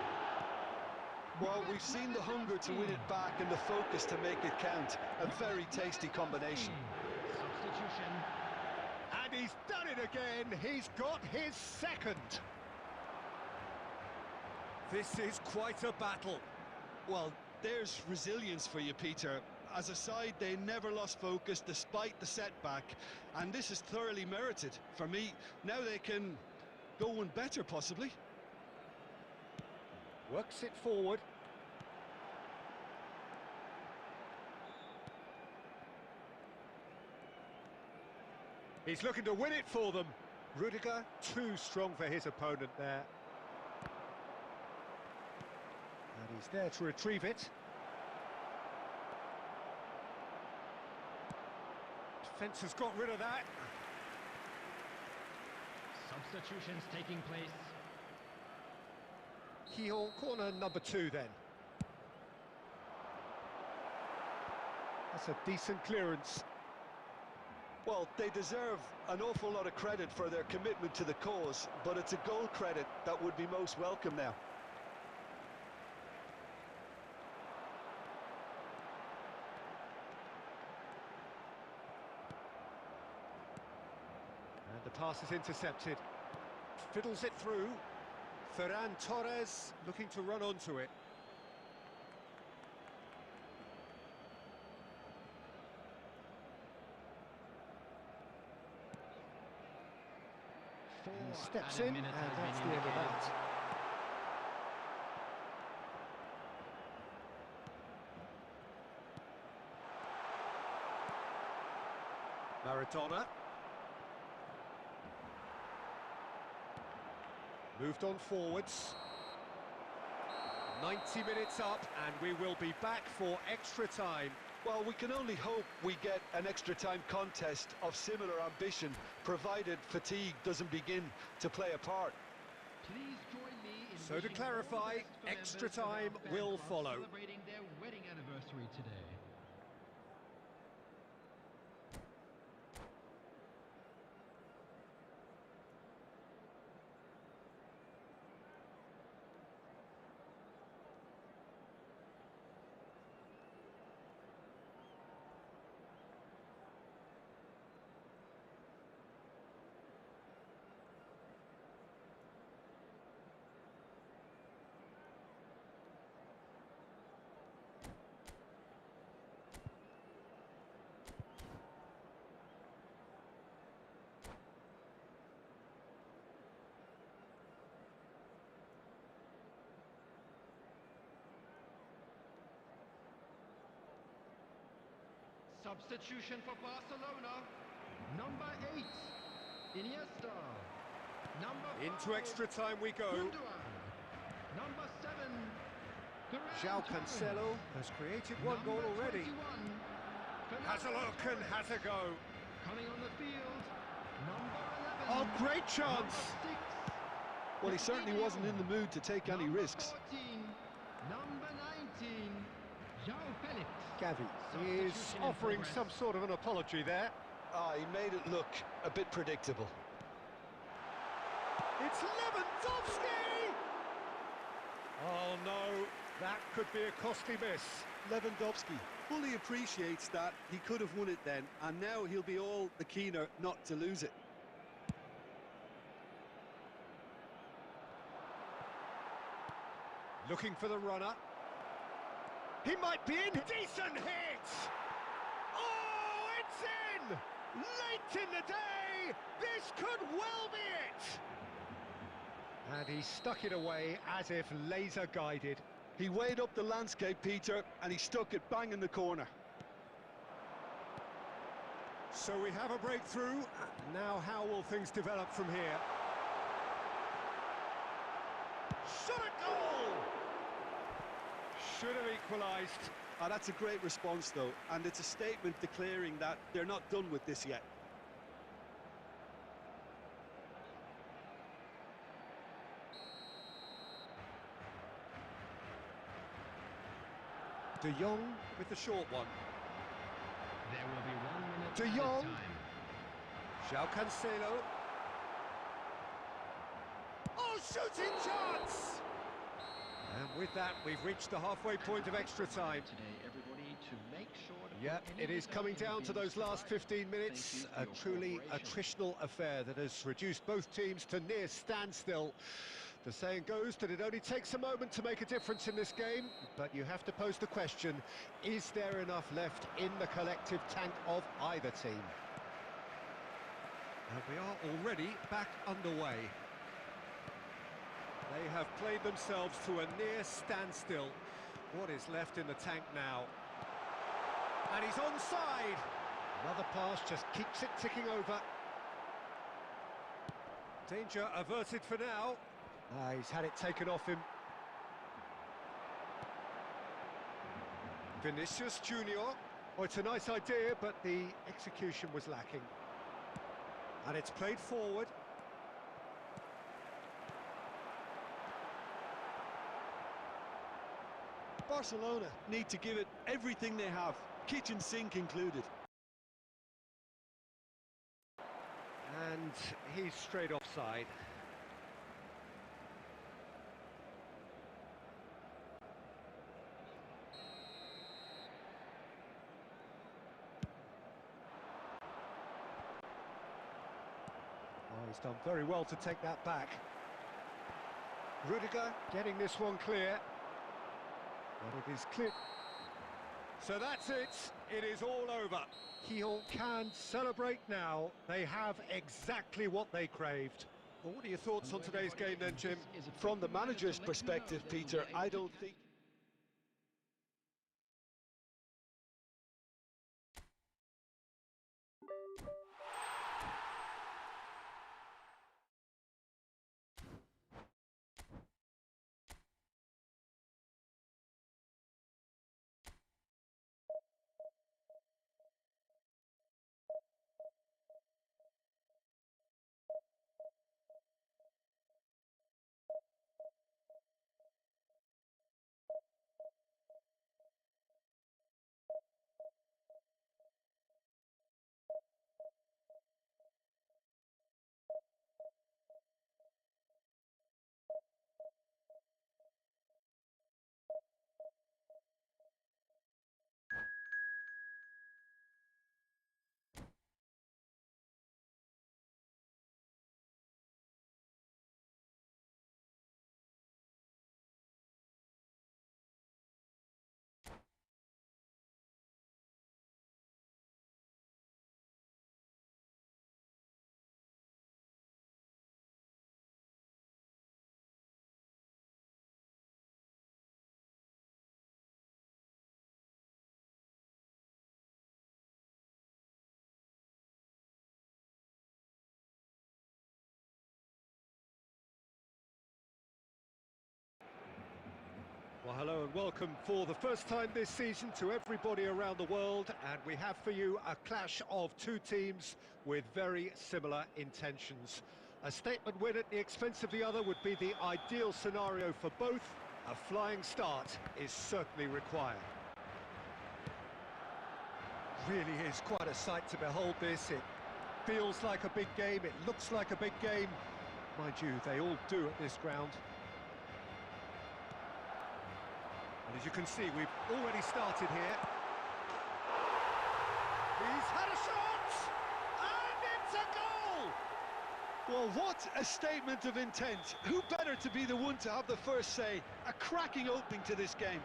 Speaker 2: Well, we've seen the hunger to win it back and the focus to make it count. A very tasty combination.
Speaker 3: Substitution.
Speaker 1: And he's done it again. He's got his second. This is quite a battle.
Speaker 2: Well, there's resilience for you, Peter. As a side, they never lost focus despite the setback, and this is thoroughly merited. For me, now they can go one better, possibly.
Speaker 1: Works it forward. He's looking to win it for them. Rudiger, too strong for his opponent there. And he's there to retrieve it. Defence has got rid of that.
Speaker 3: Substitutions taking place.
Speaker 1: Keogh, corner number 2 then. That's a decent clearance.
Speaker 2: Well, they deserve an awful lot of credit for their commitment to the cause, but it's a goal credit that would be most welcome now.
Speaker 1: And the pass is intercepted. Fiddles it through. Ferran Torres looking to run onto it. He steps in, and that's the end of that. Maradona. Moved on forwards. 90 minutes up, and we will be back for extra time.
Speaker 2: Well, we can only hope we get an extra time contest of similar ambition, provided fatigue doesn't begin to play a part.
Speaker 3: Please join me in
Speaker 1: So to
Speaker 3: wishing
Speaker 1: clarify,
Speaker 3: all the best for
Speaker 1: extra
Speaker 3: members of our
Speaker 1: time
Speaker 3: fan
Speaker 1: will
Speaker 3: club
Speaker 1: follow.
Speaker 3: celebrating their wedding anniversary today. Substitution for Barcelona. Number 8, Iniesta. Number 5,
Speaker 1: Into extra time we go.
Speaker 3: Gundogan. Number 7,
Speaker 1: João Cancelo has created one goal already.
Speaker 3: 21,
Speaker 1: Has a look and has a go.
Speaker 3: coming on the field. Number 11.
Speaker 1: Oh, great chance.
Speaker 3: Number 6.
Speaker 2: Well, he certainly wasn't in the mood to take any risks.
Speaker 3: 14, number 19, João Felix.
Speaker 1: Gavi is
Speaker 3: Substitution in
Speaker 1: offering
Speaker 3: progress.
Speaker 1: some sort of an apology there.
Speaker 2: Ah, he made it look a bit predictable.
Speaker 1: It's Lewandowski! Oh no, that could be a costly miss.
Speaker 2: Lewandowski fully appreciates that he could have won it then, and now he'll be all the keener not to lose it.
Speaker 1: Looking for the runner. He might be in. Decent hit! Oh, it's in! Late in the day! This could well be it! And he stuck it away as if laser guided.
Speaker 2: He weighed up the landscape, Peter, and he stuck it bang in the corner.
Speaker 1: So we have a breakthrough. Now how will things develop from here? Shot a goal! Should have equalised.
Speaker 2: Ah, that's a great response, though, and it's a statement declaring that they're not done with this yet.
Speaker 1: De Jong with the short one.
Speaker 3: There will be 1 minute
Speaker 1: De
Speaker 3: added
Speaker 1: Jong.
Speaker 3: time.
Speaker 1: João Cancelo. Oh, shooting chance! And with that, we've reached the halfway point of extra time.
Speaker 4: Today, everybody, to make sure to
Speaker 1: Yeah,
Speaker 4: put any
Speaker 1: it is
Speaker 4: result
Speaker 1: coming
Speaker 4: in the
Speaker 1: down to
Speaker 4: bins
Speaker 1: those last
Speaker 4: tonight.
Speaker 1: 15 minutes.
Speaker 4: Thank you
Speaker 1: A
Speaker 4: for your
Speaker 1: truly
Speaker 4: cooperation.
Speaker 1: attritional affair that has reduced both teams to near standstill. The saying goes that it only takes a moment to make a difference in this game, but you have to pose the question, is there enough left in the collective tank of either team? And we are already back underway. They have played themselves to a near standstill. What is left in the tank now? And he's onside. Another pass just keeps it ticking over. Danger averted for now. He's had it taken off him. Vinicius Junior. Oh, it's a nice idea, but the execution was lacking. And it's played forward.
Speaker 2: Barcelona need to give it everything they have, kitchen sink included.
Speaker 1: And he's straight offside. Oh, he's done very well to take that back. Rudiger getting this one clear. But it is clear. So that's it. It is all over. Lyon can celebrate now. They have exactly what they craved. Well, what are your thoughts on today's game then, Jim?
Speaker 2: From the manager's perspective, Peter, I don't think
Speaker 1: Hello and welcome for the first time this season to everybody around the world, and we have for you a clash of two teams with very similar intentions. A statement win at the expense of the other would be the ideal scenario for both. A flying start is certainly required. Really is quite a sight to behold this. It feels like a big game, it looks like a big game. Mind you, they all do at this ground. And as you can see, we've already started here. He's had a shot! And it's a goal!
Speaker 2: Well, what a statement of intent. Who better to be the one to have the first say? A cracking opening to this game.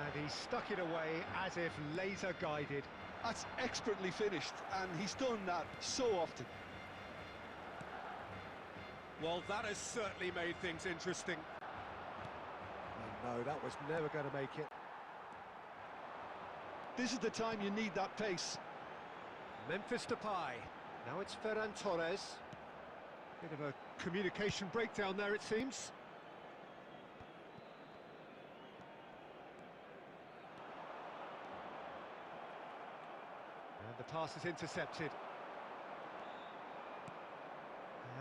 Speaker 1: And he stuck it away as if laser-guided.
Speaker 2: That's expertly finished, and he's done that so often.
Speaker 1: Well, that has certainly made things interesting. Oh, no, that was never going to make it.
Speaker 2: This is the time you need that pace.
Speaker 1: Memphis Depay. Now it's Ferran Torres. Bit of a communication breakdown there, it seems. And the pass is intercepted.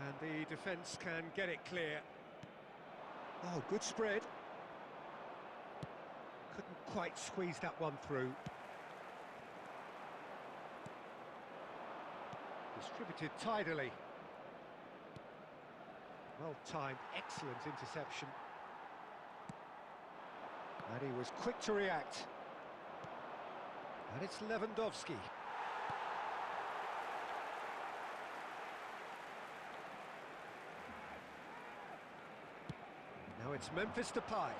Speaker 1: And the defence can get it clear. Oh, good spread. Couldn't quite squeeze that one through. Distributed tidily. Well-timed, excellent interception. And he was quick to react. And it's Lewandowski. Now it's Memphis Depay.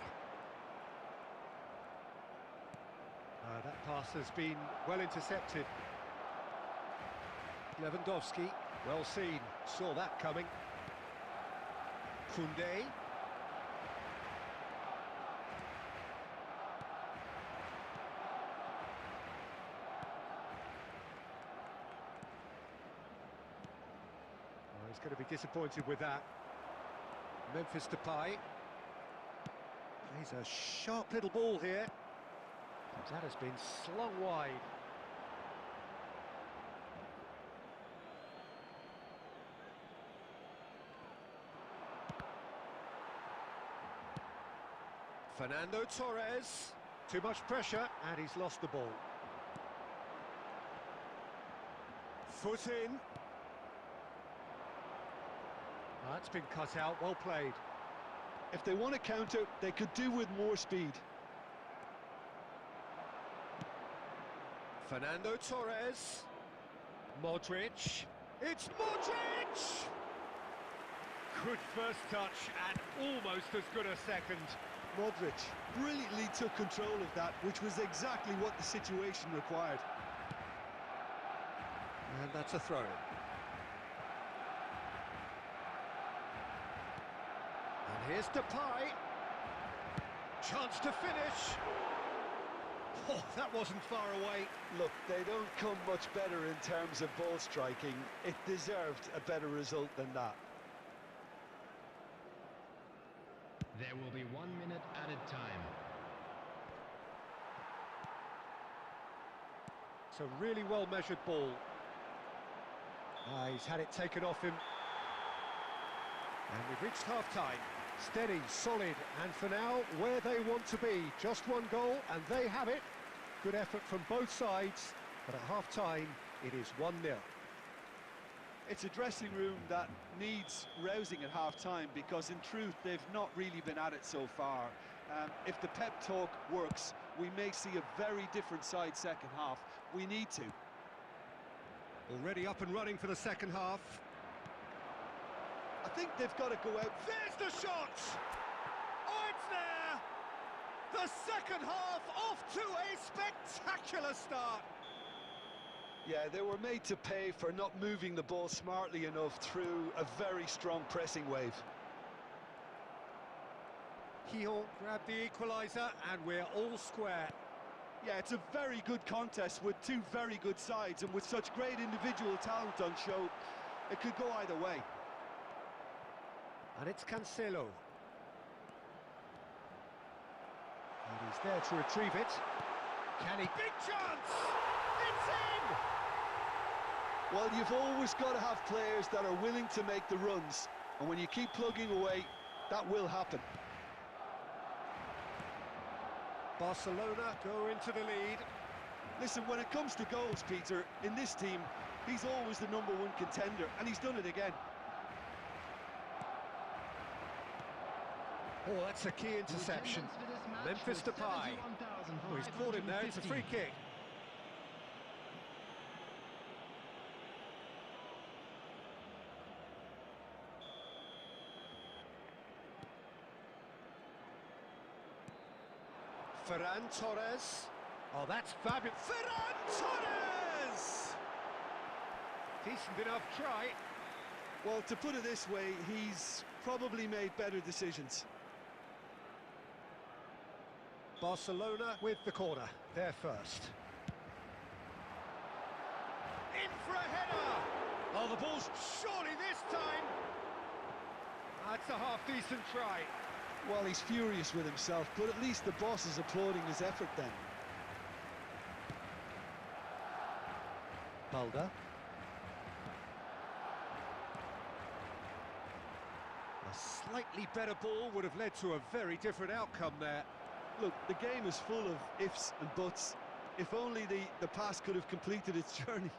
Speaker 1: That pass has been well intercepted. Lewandowski, well seen, saw that coming. Koundé. Oh, he's going to be disappointed with that. Memphis Depay. Plays a sharp little ball here. That has been slung wide. Fernando Torres. Too much pressure, and he's lost the ball. Foot in. That's been cut out, well played.
Speaker 2: If they want to counter, they could do with more speed.
Speaker 1: Fernando Torres. Modric. It's Modric! Good first touch and almost as good a second.
Speaker 2: Modric brilliantly took control of that, which was exactly what the situation required.
Speaker 1: And that's a throw. And here's Depay. Chance to finish. Oh, that wasn't far away.
Speaker 2: Look, they don't come much better in terms of ball striking. It deserved a better result than that.
Speaker 3: There will be 1 minute added time.
Speaker 1: It's a really well-measured ball. He's had it taken off him. And we've reached half-time. Steady, solid, and for now, where they want to be. Just one goal, and they have it. Good effort from both sides, but at half-time, it is 1-0.
Speaker 2: It's a dressing room that needs rousing at half-time because, in truth, they've not really been at it so far. If the pep talk works, we may see a very different side second half. We need to.
Speaker 1: Already up and running for the second half.
Speaker 2: I think they've got to go out.
Speaker 1: There's the shot! Oh, it's there! The second half off to a spectacular start.
Speaker 2: Yeah, they were made to pay for not moving the ball smartly enough through a very strong pressing wave.
Speaker 1: Quillon grabbed the equaliser, and we're all square.
Speaker 2: Yeah, it's a very good contest with two very good sides, and with such great individual talent on show, it could go either way.
Speaker 1: And it's Cancelo. And he's there to retrieve it. Can he? Big chance! It's in!
Speaker 2: Well, you've always got to have players that are willing to make the runs, and when you keep plugging away, that will happen.
Speaker 1: Barcelona go into the lead.
Speaker 2: Listen, when it comes to goals, Peter, in this team, he's always the #1 contender, and he's done it again.
Speaker 1: Oh, that's a key interception. Memphis Depay. Oh, he's caught him there, it's a free kick. Ferran Torres. Oh, that's fabulous. Ferran Torres! Decent enough try.
Speaker 2: Well, to put it this way, he's probably made better decisions.
Speaker 1: Barcelona with the corner. They're first. In for a header! Oh, the ball's surely this time! That's a half-decent try.
Speaker 2: Well, he's furious with himself, but at least the boss is applauding his effort then.
Speaker 1: Balda. A slightly better ball would have led to a very different outcome there.
Speaker 2: Look, the game is full of ifs and buts. If only the pass could have completed its journey.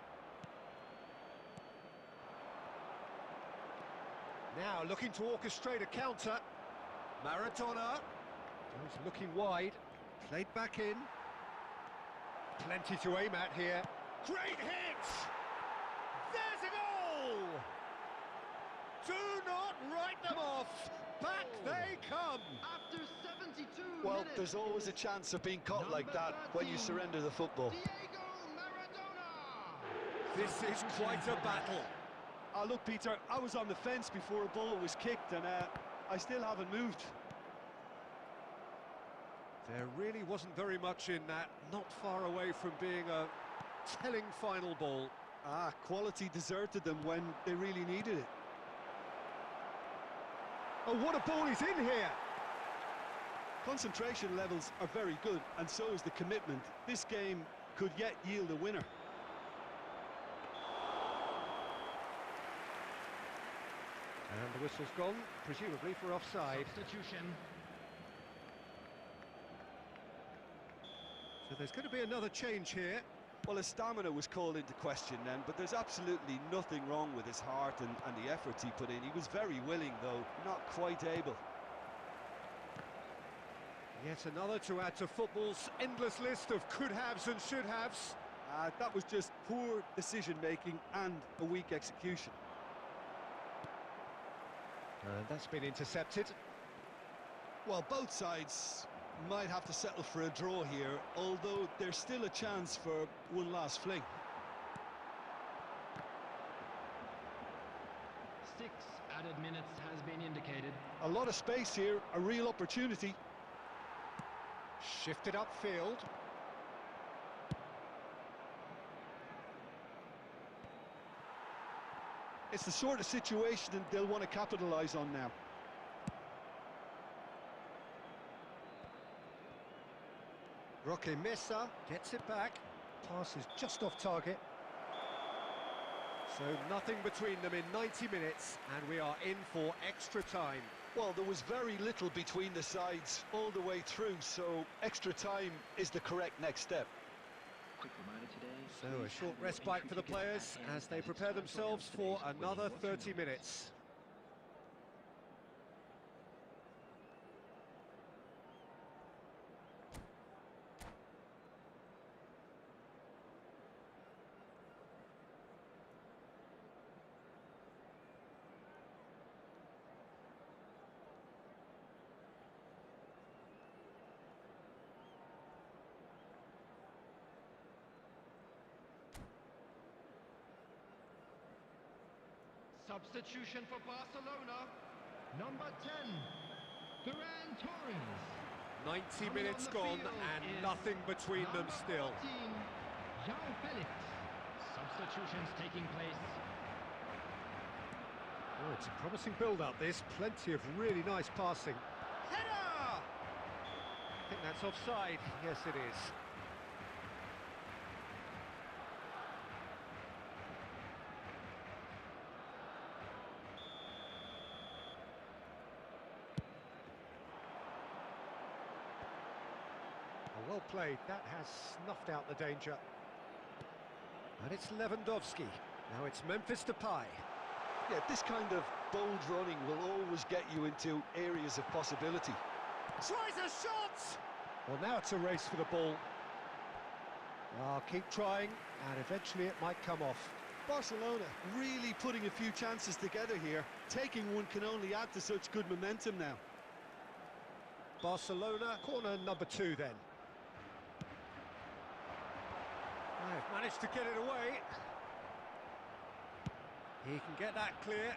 Speaker 1: Now looking to orchestrate a counter. Maradona goes looking wide, played back in. Plenty to aim at here. Great hit! There's a goal! Do not write them off. Back they come.
Speaker 3: After 72
Speaker 2: Well,
Speaker 3: minutes,
Speaker 2: there's always a chance of being caught like that when you surrender the football.
Speaker 3: Diego Maradona.
Speaker 1: This is quite a battle.
Speaker 2: Look, Peter, I was on the fence before a ball was kicked, and I still haven't moved.
Speaker 1: There really wasn't very much in that, not far away from being a telling final ball.
Speaker 2: Quality deserted them when they really needed it.
Speaker 1: Oh, what a ball he's in here!
Speaker 2: Concentration levels are very good, and so is the commitment. This game could yet yield a winner.
Speaker 1: And the whistle's gone, presumably for offside.
Speaker 3: Substitution.
Speaker 1: So there's going to be another change here.
Speaker 2: Well, his stamina was called into question then, but there's absolutely nothing wrong with his heart and the efforts he put in. He was very willing, though, not quite able.
Speaker 1: Yet another to add to football's endless list of could-haves and should-haves.
Speaker 2: That was just poor decision-making and a weak execution.
Speaker 1: And that's been intercepted.
Speaker 2: Well, both sides might have to settle for a draw here, although there's still a chance for one last fling.
Speaker 3: 6 added minutes has been indicated.
Speaker 2: A lot of space here, a real opportunity.
Speaker 1: Shifted upfield.
Speaker 2: It's the sort of situation that they'll want to capitalise on now.
Speaker 1: Roque Mesa gets it back. Pass is just off target. So nothing between them in 90 minutes, and we are in for extra time.
Speaker 2: Well, there was very little between the sides all the way through, so extra time is the correct next step.
Speaker 4: Quick reminder today.
Speaker 1: So a short respite for the players as they prepare themselves for another 30 minutes.
Speaker 3: Substitution for Barcelona. Number 10, Ferran Torres.
Speaker 1: 90 minutes gone and nothing between them still.
Speaker 3: 14, João Felix. Substitutions taking place.
Speaker 1: Oh, it's a promising build-up, this. Plenty of really nice passing. Header! I think that's offside. Yes, it is. Well played. That has snuffed out the danger. And it's Lewandowski. Now it's Memphis Depay.
Speaker 2: Yeah, this kind of bold running will always get you into areas of possibility.
Speaker 1: Tries a shot! Well, now it's a race for the ball. I'll keep trying, and eventually it might come off.
Speaker 2: Barcelona really putting a few chances together here. Taking one can only add to such good momentum now.
Speaker 1: Barcelona, corner number 2 then. They've managed to get it away. He can get that clear.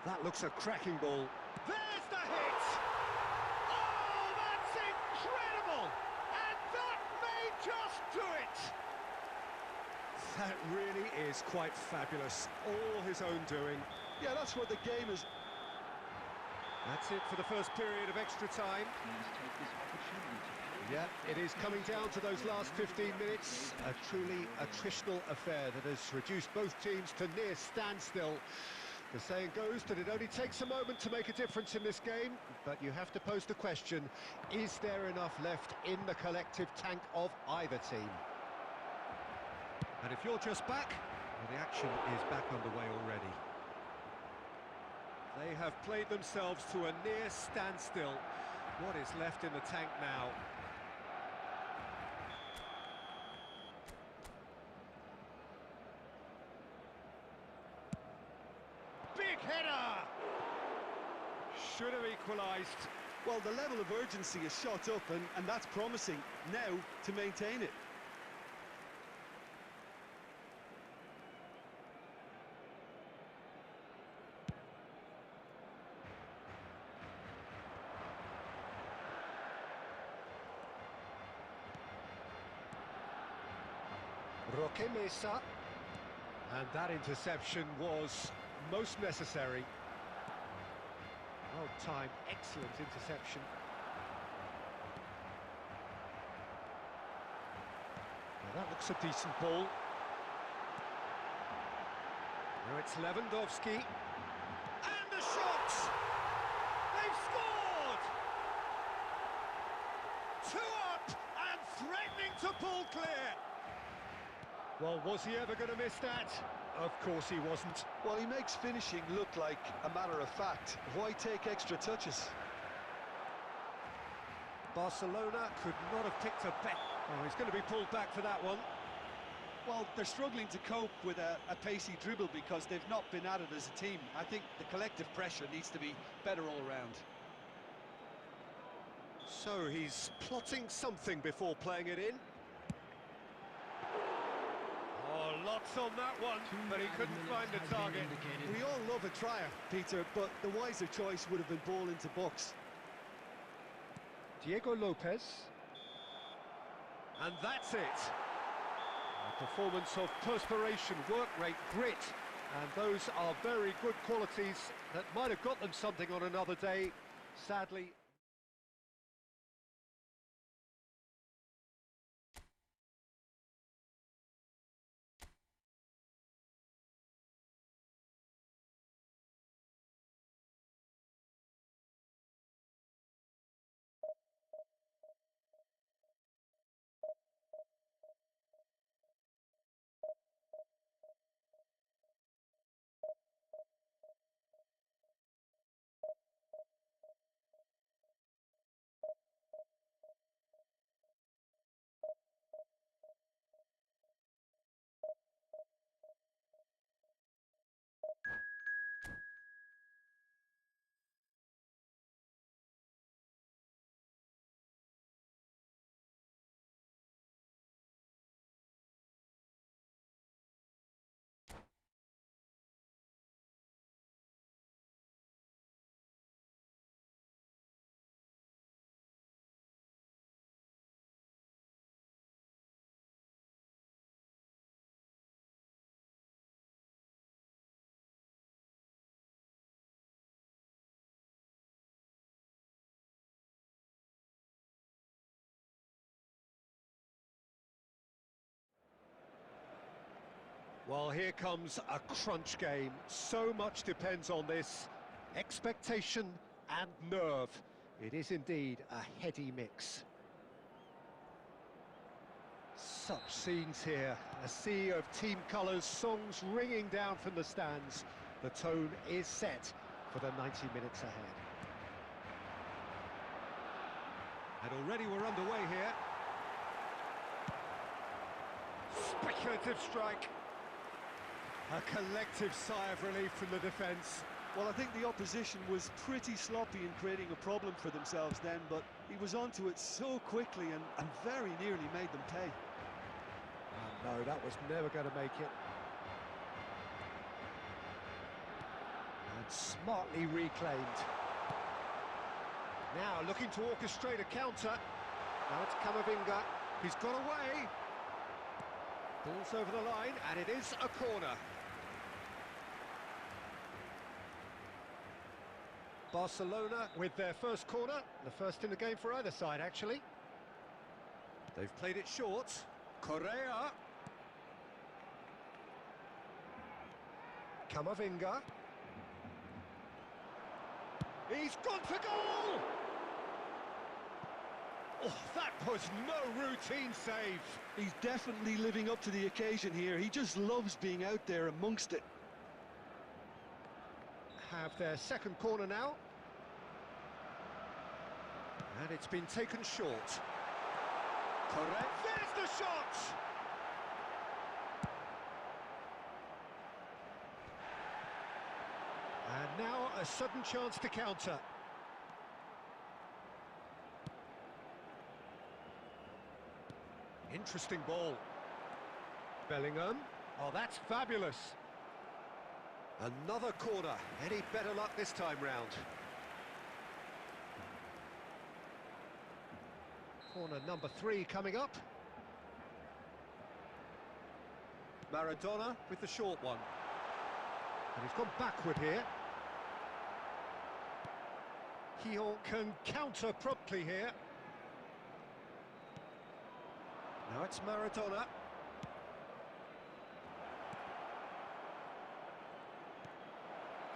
Speaker 1: That looks a cracking ball. There's the hit! Oh, that's incredible! And that may just do it! That really is quite fabulous. All his own doing.
Speaker 2: Yeah, that's what the game is.
Speaker 1: That's it for the first period of extra time.
Speaker 4: Please take this opportunity to
Speaker 1: Yeah, it is coming down to those last 15 minutes. A truly attritional affair that has reduced both teams to near standstill. The saying goes that it only takes a moment to make a difference in this game, but you have to pose the question, is there enough left in the collective tank of either team? And if you're just back, well, the action is back underway already. They have played themselves to a near standstill. What is left in the tank now? Big header! Should have equalised.
Speaker 2: Well, the level of urgency is shot up, and that's promising. Now to maintain it.
Speaker 1: Roque Mesa. And that interception was most necessary. Well timed, excellent interception. Now that looks a decent ball. Now it's Lewandowski. And the shot! They've scored! 2 up and threatening to pull clear. Well, was he ever going to miss that? Of course he wasn't.
Speaker 2: Well, he makes finishing look like a matter of fact. Why take extra touches?
Speaker 1: Barcelona could not have picked a better. Oh, he's going to be pulled back for that one.
Speaker 2: Well, they're struggling to cope with a pacey dribble because they've not been at it as a team. I think the collective pressure needs to be better all round.
Speaker 1: So he's plotting something before playing it in. Oh, lots on that one, but he couldn't find the target.
Speaker 2: We all love a trier, Peter, but the wiser choice would have been ball into box.
Speaker 1: Diego Lopez. And that's it. A performance of perspiration, work rate, grit. And those are very good qualities that might have got them something on another day. Sadly... Well, here comes a crunch game. So much depends on this. Expectation and nerve. It is indeed a heady mix. Such scenes here. A sea of team colours, songs ringing down from the stands. The tone is set for the 90 minutes ahead. And already we're underway here. Speculative strike. A collective sigh of relief from the defence.
Speaker 2: Well, I think the opposition was pretty sloppy in creating a problem for themselves then, but he was onto it so quickly and very nearly made them pay.
Speaker 1: Oh, no, that was never going to make it. And smartly reclaimed. Now looking to orchestrate a counter. Now it's Camavinga. He's got away. Ball's over the line, and it is a corner. Barcelona with their first corner, the first in the game for either side, actually. They've played it short. Correa. Camavinga. He's gone for goal! Oh, that was no routine save.
Speaker 2: He's definitely living up to the occasion here. He just loves being out there amongst it.
Speaker 1: Have their second corner now. And it's been taken short. Correct. There's the shot! And now a sudden chance to counter. Interesting ball. Bellingham. Oh, that's fabulous. Another corner. Any better luck this time round? Corner number 3 coming up. Maradona with the short one. And he's gone backward here. Keon can counter promptly here. Now it's Maradona.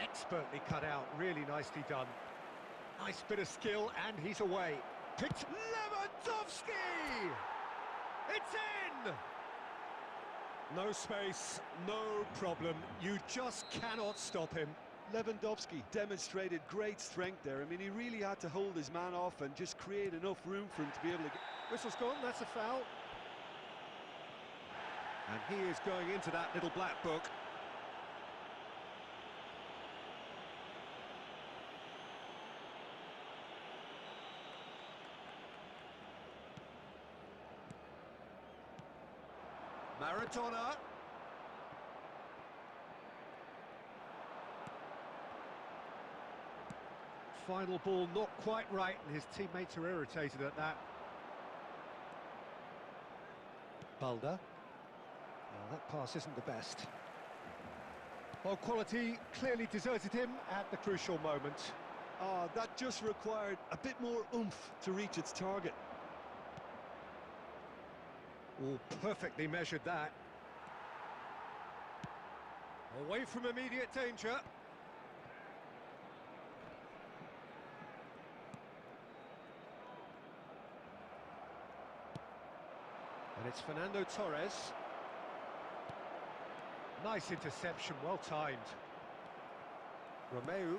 Speaker 1: Expertly cut out, really nicely done. Nice bit of skill, and he's away. Picked Lewandowski! It's in! No space, no problem. You just cannot stop him.
Speaker 2: Lewandowski demonstrated great strength there. I mean, he really had to hold his man off and just create enough room for him to be able to get...
Speaker 1: Whistle's gone, that's a foul. And he is going into that little black book. Maradona. Final ball not quite right, and his teammates are irritated at that. Balda. Well, that pass isn't the best. Well, quality clearly deserted him at the crucial moment.
Speaker 2: Oh, that just required a bit more oomph to reach its target.
Speaker 1: Oh, perfectly measured that. Away from immediate danger. And it's Fernando Torres. Nice interception, well timed. Romeu.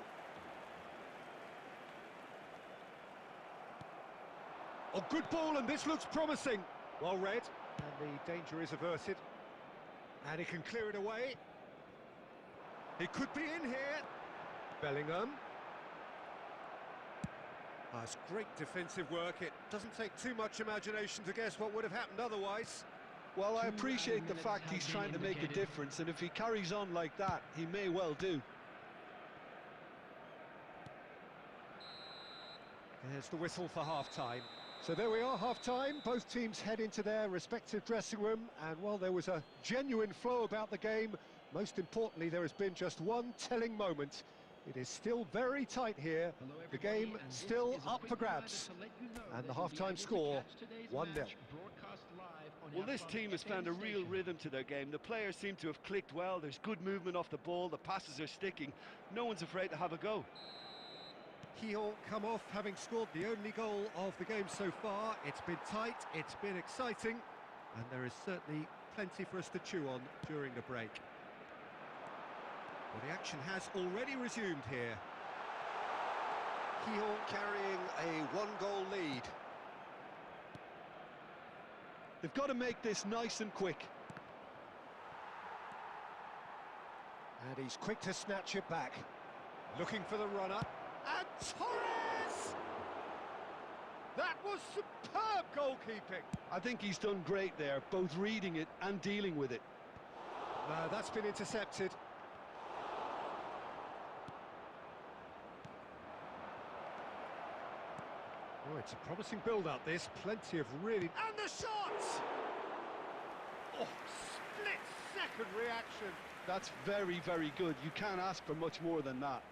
Speaker 1: Oh, good ball, and this looks promising. Well read, and the danger is averted. And he can clear it away. He could be in here. Bellingham. Oh, it's great defensive work. It doesn't take too much imagination to guess what would have happened otherwise.
Speaker 2: Well, I appreciate the fact he's trying to make a difference, and if he carries on like that, he may well do.
Speaker 1: There's the whistle for half-time. So there we are, half-time. Both teams head into their respective dressing room, and while there was a genuine flow about the game, most importantly, there has been just one telling moment. It is still very tight here. The game still up for grabs. And the half-time score, 1-0.
Speaker 3: Broadcast live
Speaker 2: Well, this team has found a real rhythm to their game. The players seem to have clicked well. There's good movement off the ball. The passes are sticking. No one's afraid to have a go.
Speaker 1: He'll come off having scored the only goal of the game so far. It's been tight, it's been exciting, and there is certainly plenty for us to chew on during the break. Well, the action has already resumed here. He'll carrying a one-goal lead.
Speaker 2: They've got to make this nice and quick.
Speaker 1: And he's quick to snatch it back. Looking for the runner. And Torres! That was superb goalkeeping.
Speaker 2: I think he's done great there, both reading it and dealing with it.
Speaker 1: No, that's been intercepted. Oh, it's a promising build-up, this. Plenty of really... And the shot! Oh, split-second reaction.
Speaker 2: That's very, very good. You can't ask for much more than that.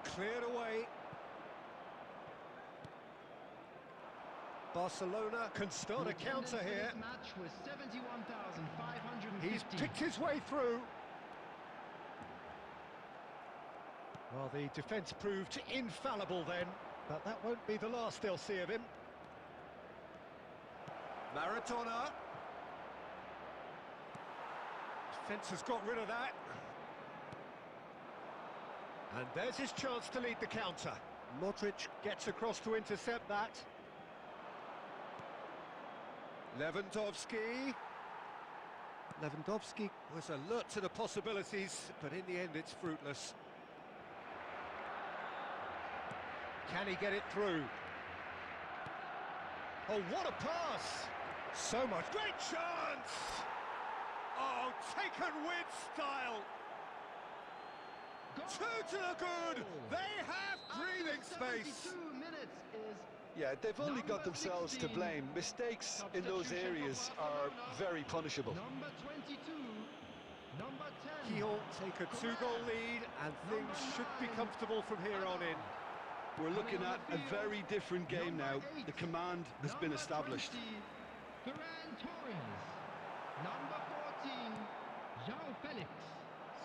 Speaker 1: Cleared away. Barcelona can start a counter here.
Speaker 3: Match was 71,550.
Speaker 1: He's picked his way through. Well, the defence proved infallible then, but that won't be the last they'll see of him. Maradona. Defence has got rid of that. And there's his chance to lead the counter. Modric gets across to intercept that. Lewandowski. Lewandowski was alert to the possibilities, but in the end it's fruitless. Can he get it through? Oh, what a pass! So much. Great chance! Oh, taken with style! Two to the good! They have breathing space!
Speaker 3: 72 minutes is...
Speaker 2: Yeah, they've only got themselves to blame. Mistakes in those areas are very punishable.
Speaker 3: Number 22, number 10.
Speaker 1: He'll take a two-goal lead, and things should be comfortable from here on in.
Speaker 2: We're looking at a very different game now. The command has been established.
Speaker 3: Ferran Torres. Number 14, João Felix.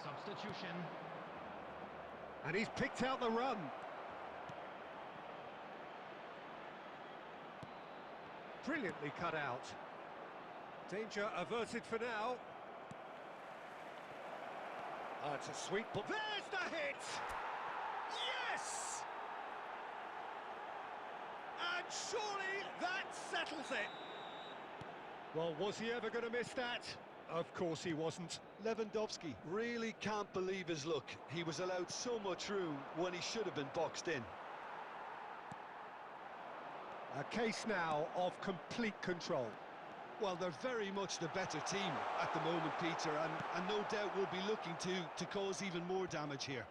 Speaker 3: Substitution.
Speaker 1: And he's picked out the run. Brilliantly cut out. Danger averted for now. It's a sweet ball. There's the hit! Yes! And surely that settles it. Well, was he ever going to miss that? Of course he wasn't.
Speaker 2: Lewandowski really can't believe his luck. He was allowed so much room when he should have been boxed in.
Speaker 1: A case now of complete control.
Speaker 2: Well, they're very much the better team at the moment, Peter, and no doubt will be looking to cause even more damage here.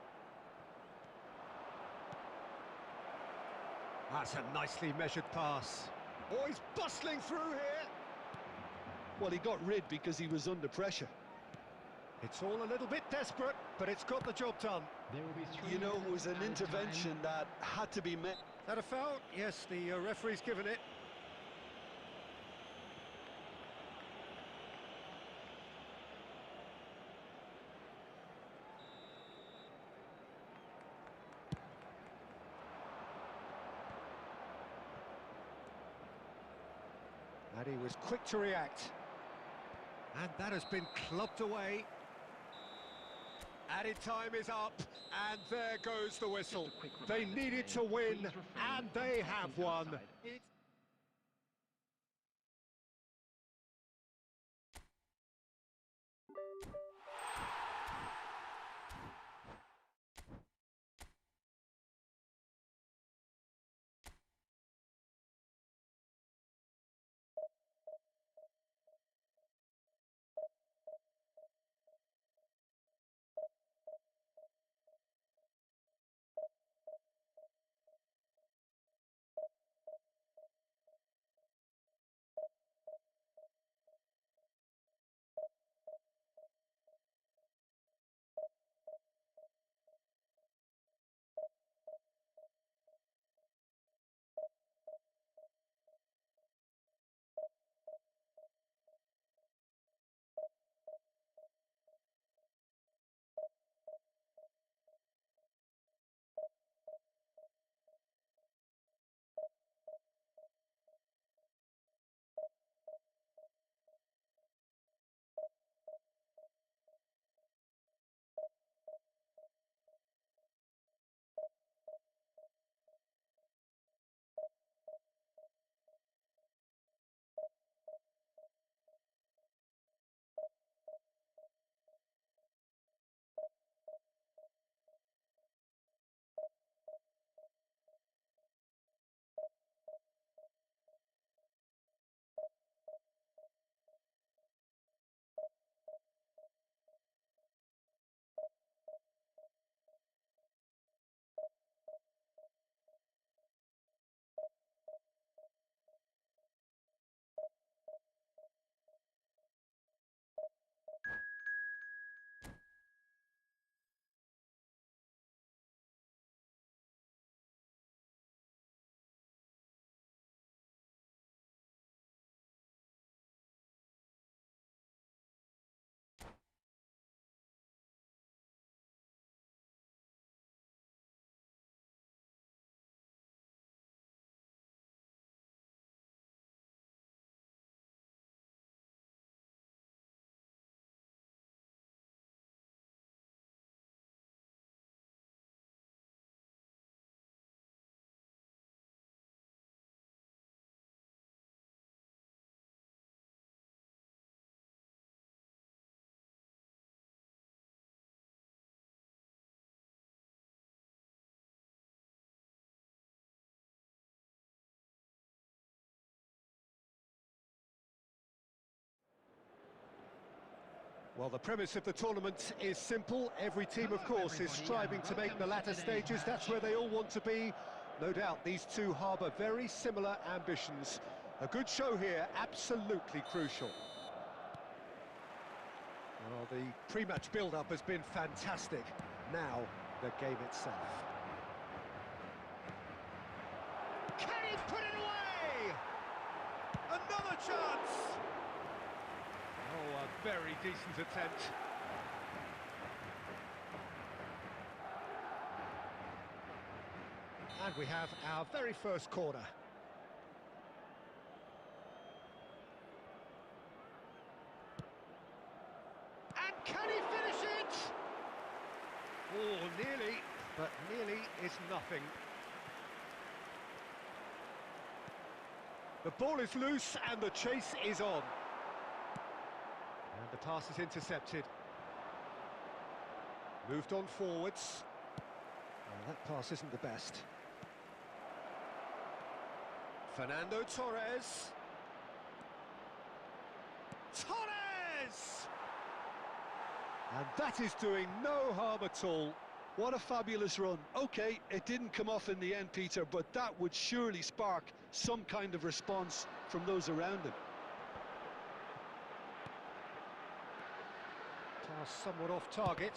Speaker 1: That's a nicely measured pass. Oh, he's bustling through here.
Speaker 2: Well, he got rid because he was under pressure.
Speaker 1: It's all a little bit desperate, but it's got the job done.
Speaker 3: There will be 3
Speaker 2: You know, it was an
Speaker 3: minutes added
Speaker 2: intervention
Speaker 3: time.
Speaker 2: that had to be met.
Speaker 1: Is that a foul? Yes, the referee's given it. And he was quick to react. And that has been clubbed away. Added time is up, and there goes the whistle. They needed to win, and they have won. Well, the premise of the tournament is simple. Every team, of course, is striving to make the latter stages. That's where they all want to be. No doubt these two harbour very similar ambitions. A good show here, absolutely crucial. Well, the pre-match build-up has been fantastic. Now, the game itself.
Speaker 3: Can he put it away? Another chance!
Speaker 1: Oh, a very decent attempt. And we have our very first corner.
Speaker 3: And can he finish it?
Speaker 1: Oh, nearly, but nearly is nothing. The ball is loose and the chase is on. And the pass is intercepted. Moved on forwards. Well, that pass isn't the best. Fernando Torres. Torres! And that is doing no harm at all.
Speaker 2: What a fabulous run. OK, it didn't come off in the end, Peter, but that would surely spark some kind of response from those around him.
Speaker 1: Pass somewhat off target.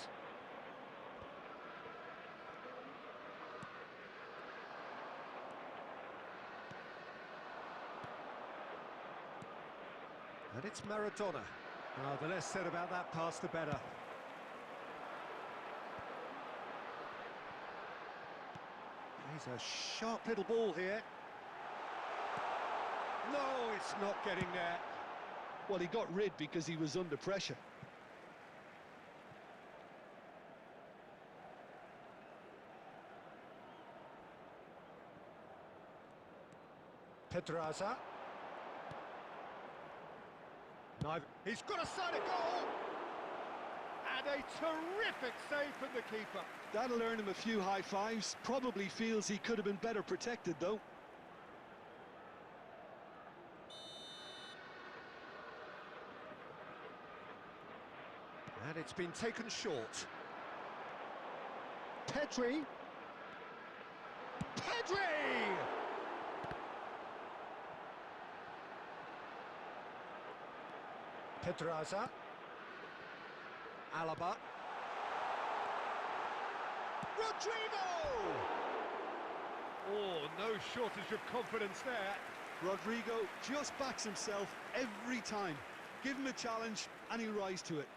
Speaker 1: And it's Maradona. Oh, the less said about that pass, the better. He's a sharp little ball here. No, it's not getting there.
Speaker 2: Well, he got rid because he was under pressure.
Speaker 1: Pedraza. He's got a side of goal! And a terrific save from the keeper.
Speaker 2: That'll earn him a few high fives. Probably feels he could have been better protected, though.
Speaker 1: And it's been taken short. Pedri. Pedri! Pedraza. Alaba. Rodrigo! Oh, no shortage of confidence there.
Speaker 2: Rodrigo just backs himself every time. Give him a challenge and he'll rise to it.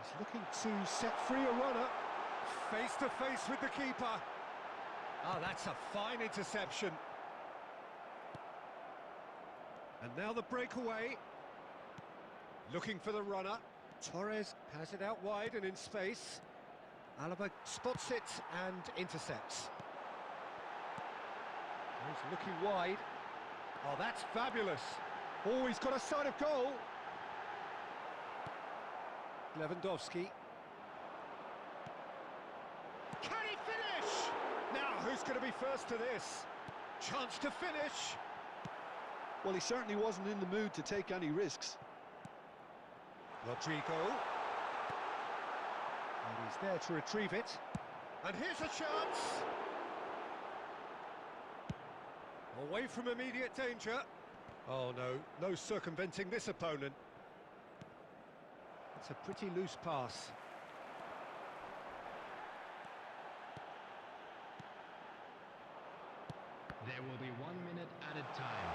Speaker 1: He's looking to set free a runner. Face to face with the keeper. Oh, that's a fine interception. And now the breakaway. Looking for the runner. Torres has it out wide and in space. Alaba spots it and intercepts. He's looking wide. Oh, that's fabulous. Oh, he's got a side of goal. Lewandowski. Can he finish? Now, who's going to be first to this? Chance to finish.
Speaker 2: Well, he certainly wasn't in the mood to take any risks.
Speaker 1: Rodrigo. And he's there to retrieve it. And here's a chance. Away from immediate danger. Oh, no. No circumventing this opponent. It's a pretty loose pass.
Speaker 3: There will be 1 minute added time.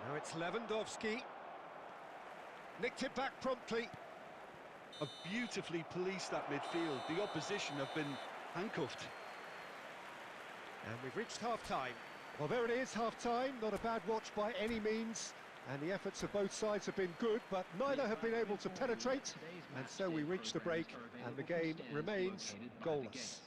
Speaker 1: Now it's Lewandowski. Nicked it back promptly.
Speaker 2: Beautifully policed that midfield. The opposition have been handcuffed.
Speaker 1: And we've reached half-time. Well, there it is, half-time. Not a bad watch by any means. And the efforts of both sides have been good, but neither have been able to penetrate. And so we reach the break, and the game remains goalless.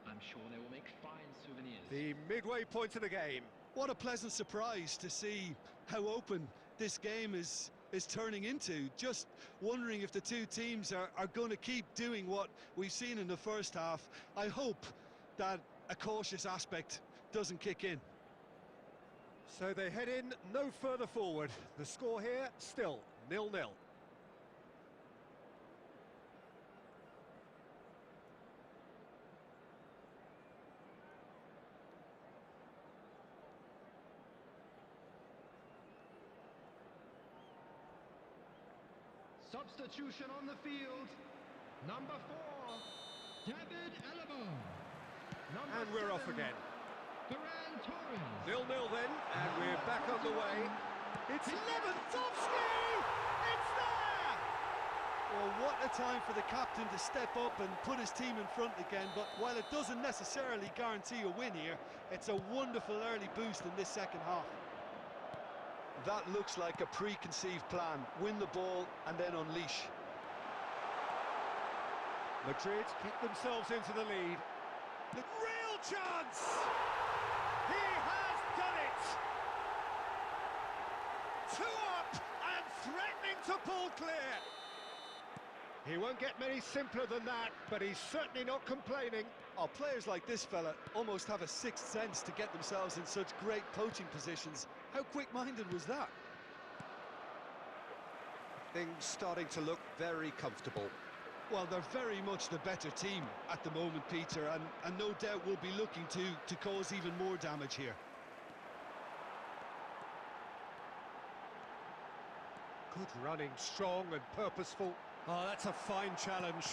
Speaker 4: I'm sure they will make fine souvenirs.
Speaker 1: The midway point of the game.
Speaker 2: What a pleasant surprise to see how open this game is is turning into. Just wondering if the two teams are going to keep doing what we've seen in the first half. I hope that a cautious aspect doesn't kick in.
Speaker 1: So they head in no further forward. The score here still 0-0.
Speaker 3: Substitution on the field. Number 4, David Alaba.
Speaker 1: And we're off again. 0-0
Speaker 3: Torres.
Speaker 1: then, and we're back underway. It's Lewandowski! It's there!
Speaker 2: Well, what a time for the captain to step up and put his team in front again, but while it doesn't necessarily guarantee a win here, it's a wonderful early boost in this second half. That looks like a preconceived plan. Win the ball and then unleash.
Speaker 1: Madrid get themselves into the lead. The real chance! He has done it! 2 up and threatening to pull clear. He won't get many simpler than that, but he's certainly not complaining.
Speaker 2: Oh, players like this fella almost have a sixth sense to get themselves in such great poaching positions. How quick-minded was that?
Speaker 1: Things starting to look very comfortable.
Speaker 2: Well, they're very much the better team at the moment, Peter, and no doubt will be looking to cause even more damage here.
Speaker 1: Good running, strong and purposeful. Oh, that's a fine challenge.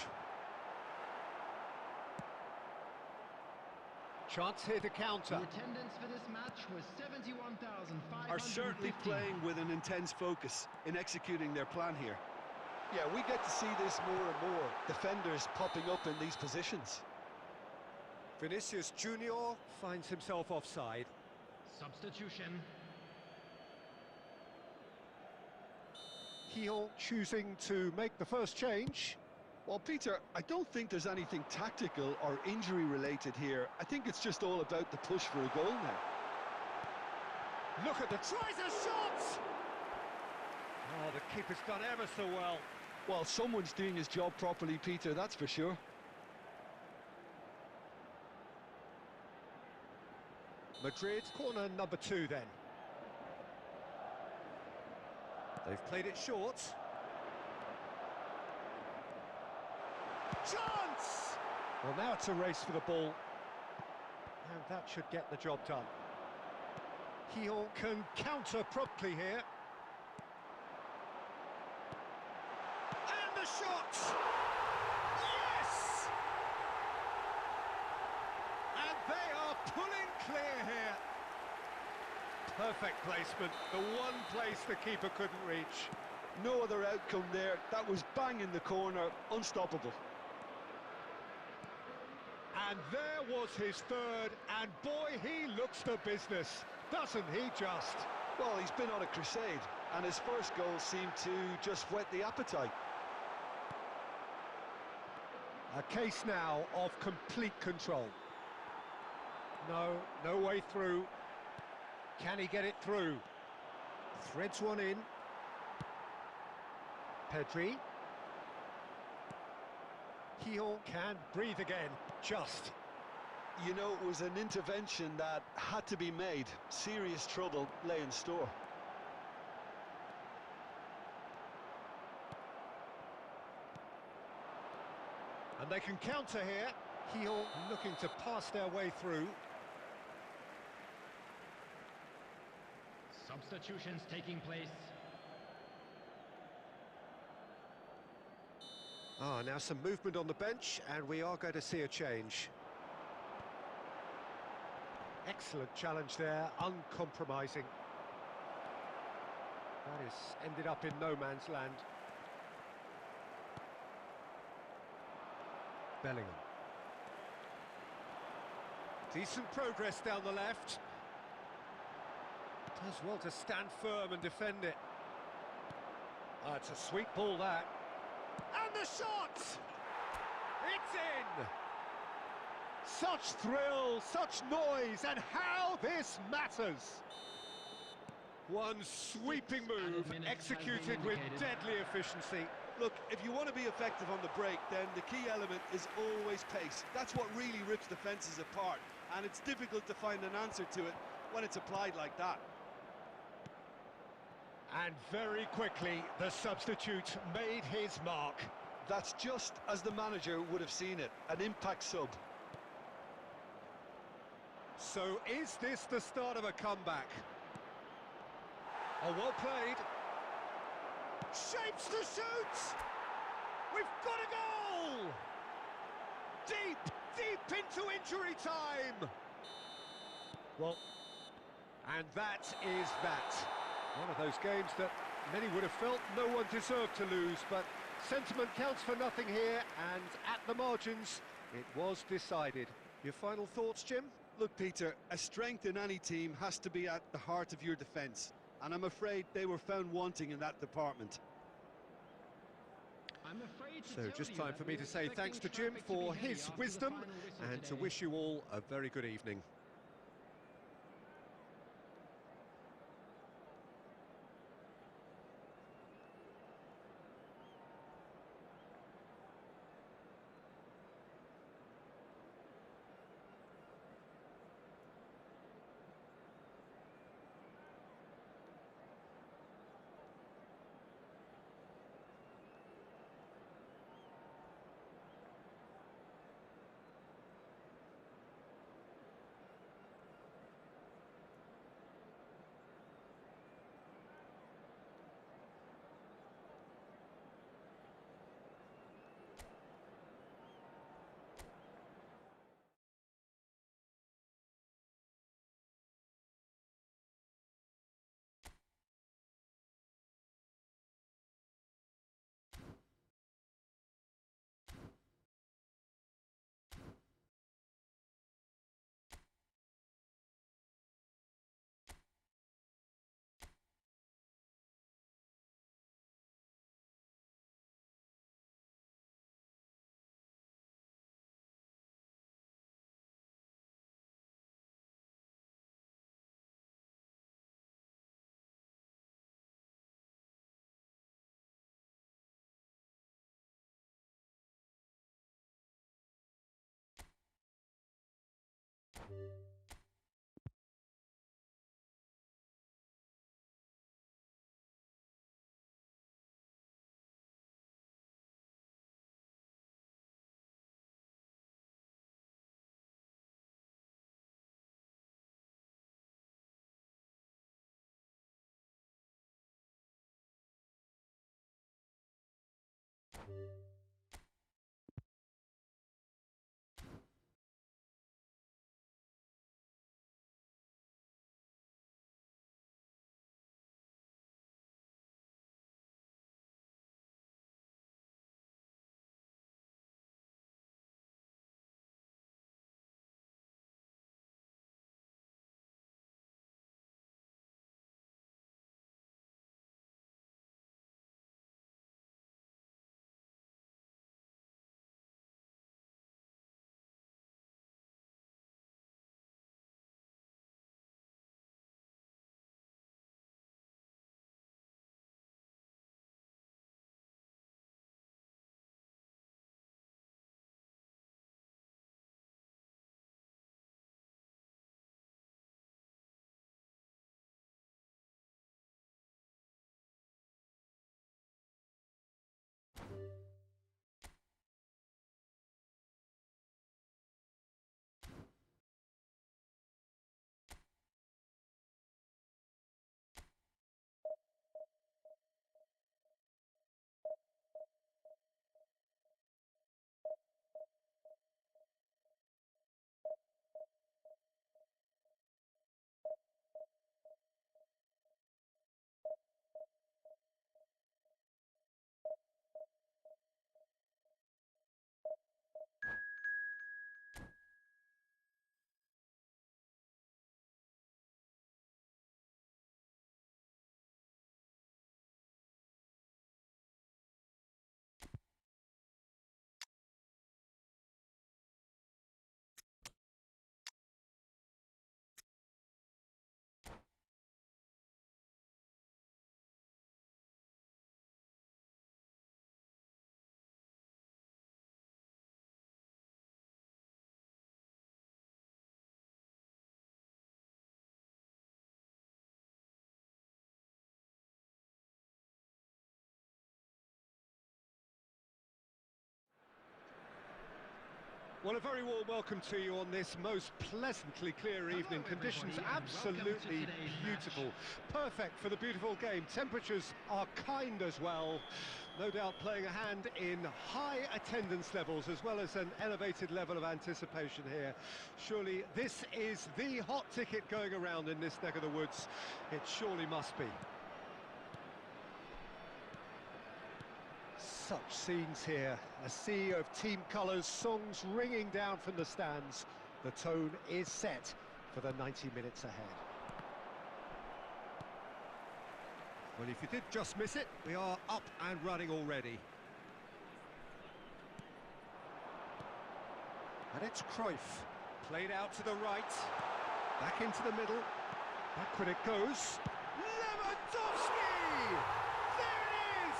Speaker 1: Chance here to counter.
Speaker 3: The attendance for this match was 71,550.
Speaker 2: Are certainly playing with an intense focus in executing their plan here. Yeah, we get to see this more and more. Defenders popping up in these positions.
Speaker 1: Vinicius Junior finds himself offside.
Speaker 3: Substitution.
Speaker 1: Keogh choosing to make the first change.
Speaker 2: Well, Peter, I don't think there's anything tactical or injury-related here. I think it's just all about the push for a goal now.
Speaker 1: Look at the tries a shot! Oh, the keeper's done ever so well.
Speaker 2: Well, someone's doing his job properly, Peter, that's for sure.
Speaker 1: Madrid, corner number 2 then. They've played it short. Chance! Well, now it's a race for the ball. And that should get the job done. Keogh can counter promptly here. And the shot! Yes! And they are pulling clear here. Perfect placement, the one place the keeper couldn't reach.
Speaker 2: No other outcome there. That was bang in the corner, unstoppable.
Speaker 1: And there was his third, and boy, he looks the business, doesn't he just?
Speaker 2: Well, he's been on a crusade, and his first goal seemed to just whet the appetite.
Speaker 1: A case now of complete control. No way through. Can he get it through? Threads one in. Pedri. Keogh can breathe again, just.
Speaker 2: You know, it was an intervention that had to be made. Serious trouble lay in store.
Speaker 1: And they can counter here. Keogh looking to pass their way through.
Speaker 3: Substitutions taking place.
Speaker 1: Now some movement on the bench, and we are going to see a change. Excellent challenge there, uncompromising. That has ended up in no man's land. Bellingham. Decent progress down the left. Does well to stand firm and defend it. It's a sweet ball, that. And the shot! It's in! Such thrill, such noise, and how this matters! One sweeping move, executed with deadly efficiency.
Speaker 2: Look, if you want to be effective on the break, then the key element is always pace. That's what really rips defences apart, and it's difficult to find an answer to it when it's applied like that.
Speaker 1: And very quickly, the substitute made his mark.
Speaker 2: That's just as the manager would have seen it, an impact sub.
Speaker 1: So is this the start of a comeback? Oh, well played. Shapes to shoot! We've got a goal! Deep, deep into injury time! Well, and that is that. One of those games that many would have felt no one deserved to lose, but sentiment counts for nothing here, and at the margins, it was decided. Your final thoughts, Jim?
Speaker 2: Look, Peter, a strength in any team has to be at the heart of your defence, and I'm afraid they were found wanting in that department.
Speaker 1: So just time for me to say thanks to Jim for his wisdom, and to wish you all a very good evening. Well, a very warm welcome to you on this most pleasantly clear evening. Conditions absolutely beautiful. Perfect for the beautiful game. Temperatures are kind as well. No doubt playing a hand in high attendance levels as well as an elevated level of anticipation here. Surely this is the hot ticket going around in this neck of the woods. It surely must be. Such scenes here, a sea of team colours, songs ringing down from the stands. The tone is set for the 90 minutes ahead. Well, if you did just miss it, we are up and running already. And it's Cruyff, played out to the right, back into the middle, backward it goes. Lewandowski! There it is!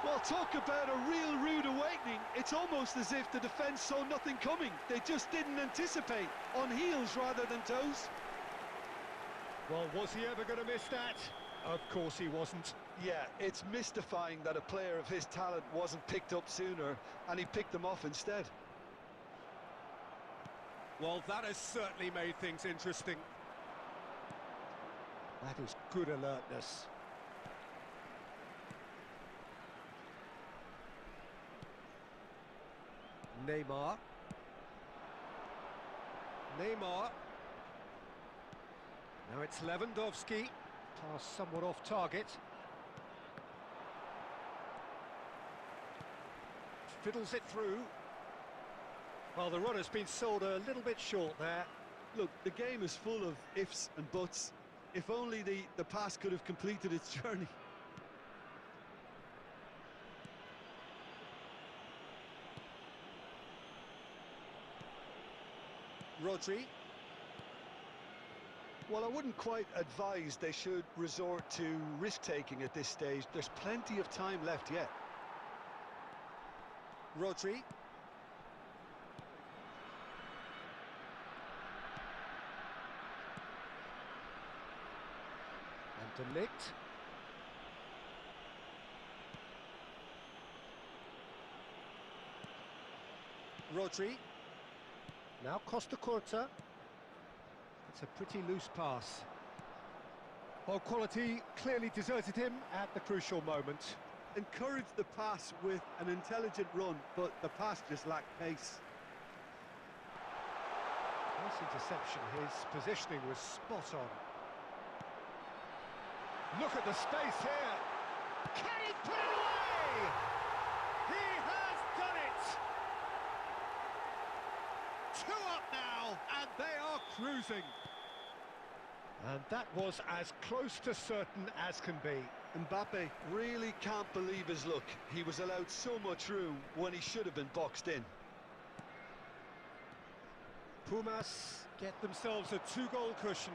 Speaker 2: Well, talk about a real rude awakening. It's almost as if the defence saw nothing coming. They just didn't anticipate, on heels rather than toes.
Speaker 1: Well, was he ever going to miss that? Of course he wasn't.
Speaker 2: Yeah, it's mystifying that a player of his talent wasn't picked up sooner, and he picked them off instead.
Speaker 1: Well, that has certainly made things interesting. That is good alertness. Neymar. Now it's Lewandowski. Pass somewhat off target. Fiddles it through. Well, the run has been sold a little bit short there.
Speaker 2: Look, the game is full of ifs and buts. If only the pass could have completed its journey.
Speaker 1: Rodri.
Speaker 2: Well, I wouldn't quite advise they should resort to risk-taking at this stage. There's plenty of time left yet.
Speaker 1: Rodri. And De Ligt. Rodri. Now Costa Curta. It's a pretty loose pass. Well, quality clearly deserted him at the crucial moment.
Speaker 2: Encouraged the pass with an intelligent run, but the pass just lacked pace.
Speaker 1: Nice interception. His positioning was spot on. Look at the space here. Can he put it away? He has done it! 2 up now, and they are cruising. And that was as close to certain as can be.
Speaker 2: Mbappe really can't believe his luck. He was allowed so much room when he should have been boxed in.
Speaker 1: Pumas get themselves a 2-goal cushion.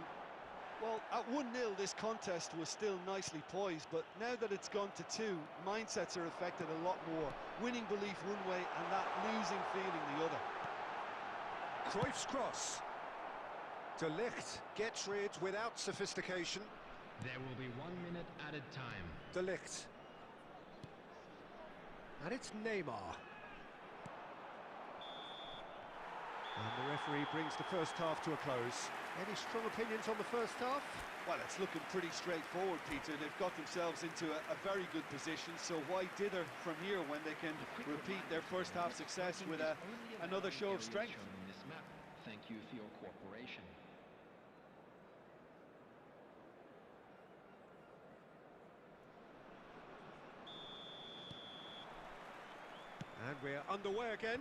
Speaker 2: Well, at 1-0 this contest was still nicely poised, but now that it's gone to 2, mindsets are affected a lot more. Winning belief one way and that losing feeling the other.
Speaker 1: Cruyff's cross. De Ligt gets rid without sophistication.
Speaker 3: There will be 1 minute added time.
Speaker 1: De Ligt. And it's Neymar. And the referee brings the first half to a close. Any strong opinions on the first half?
Speaker 2: Well, it's looking pretty straightforward, Peter. They've got themselves into a very good position, so why dither from here when they can repeat their first half success with another show of strength?
Speaker 4: Thank you for your cooperation.
Speaker 1: And we're underway again.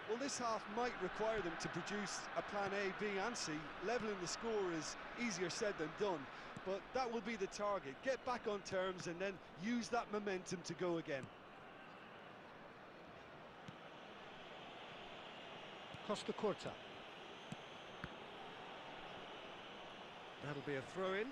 Speaker 2: Well, this half might require them to produce a plan A, B and C. Levelling the score is easier said than done, but that will be the target. Get back on terms and then use that momentum to go again.
Speaker 1: Costa Curta. That'll be a throw-in.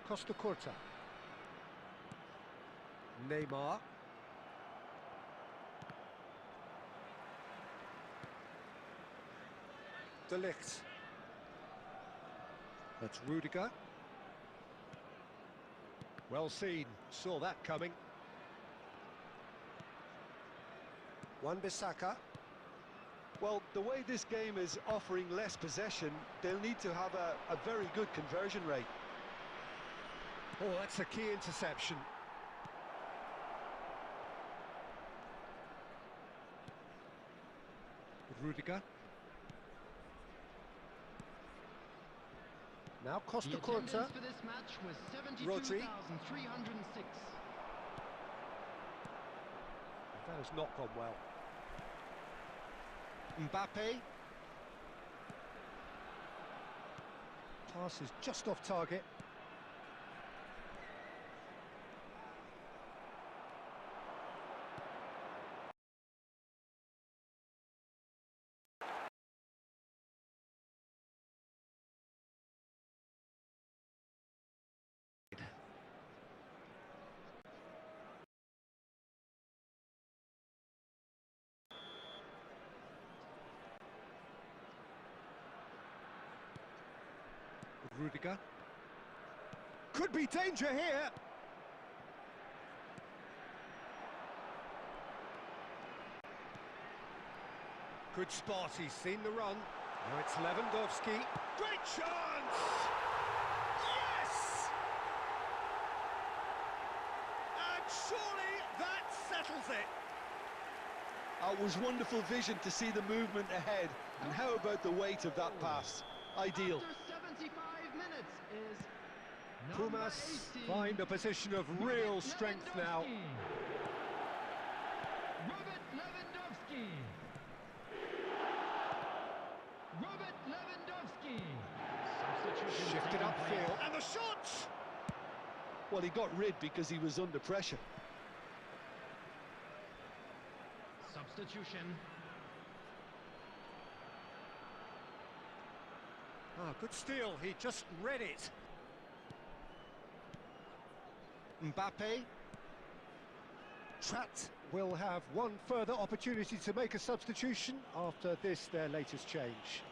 Speaker 1: Costa Curta. Neymar. De Ligt. That's Rudiger. Well seen, saw that coming. Wan-Bissaka.
Speaker 2: Well, the way this game is offering less possession, they'll need to have a very good conversion rate.
Speaker 1: Oh, that's a key interception. Rudiger. Now Costa
Speaker 3: The
Speaker 1: Curta.
Speaker 3: attendance for this match was
Speaker 1: Rodri.
Speaker 3: 72,306.
Speaker 1: That has not gone well. Mbappe. Pass is just off target. Rudiger. Could be danger here. Good spot, he's seen the run. Now it's Lewandowski. Great chance! Yes! And surely that settles it.
Speaker 2: It was wonderful vision to see the movement ahead. And how about the weight of that pass? Ideal.
Speaker 3: After 75 minutes is number
Speaker 1: Pumas
Speaker 3: 18,
Speaker 1: find a position of real strength now.
Speaker 3: Robert Lewandowski. Robert Lewandowski. Substitution
Speaker 1: Shifted
Speaker 3: taking
Speaker 1: upfield.
Speaker 3: place.
Speaker 1: And the shot!
Speaker 2: Well, he got rid because he was under pressure.
Speaker 3: Substitution.
Speaker 1: Ah, good steal, he just read it. Mbappe. Tratt will have one further opportunity to make a substitution after this, their latest change.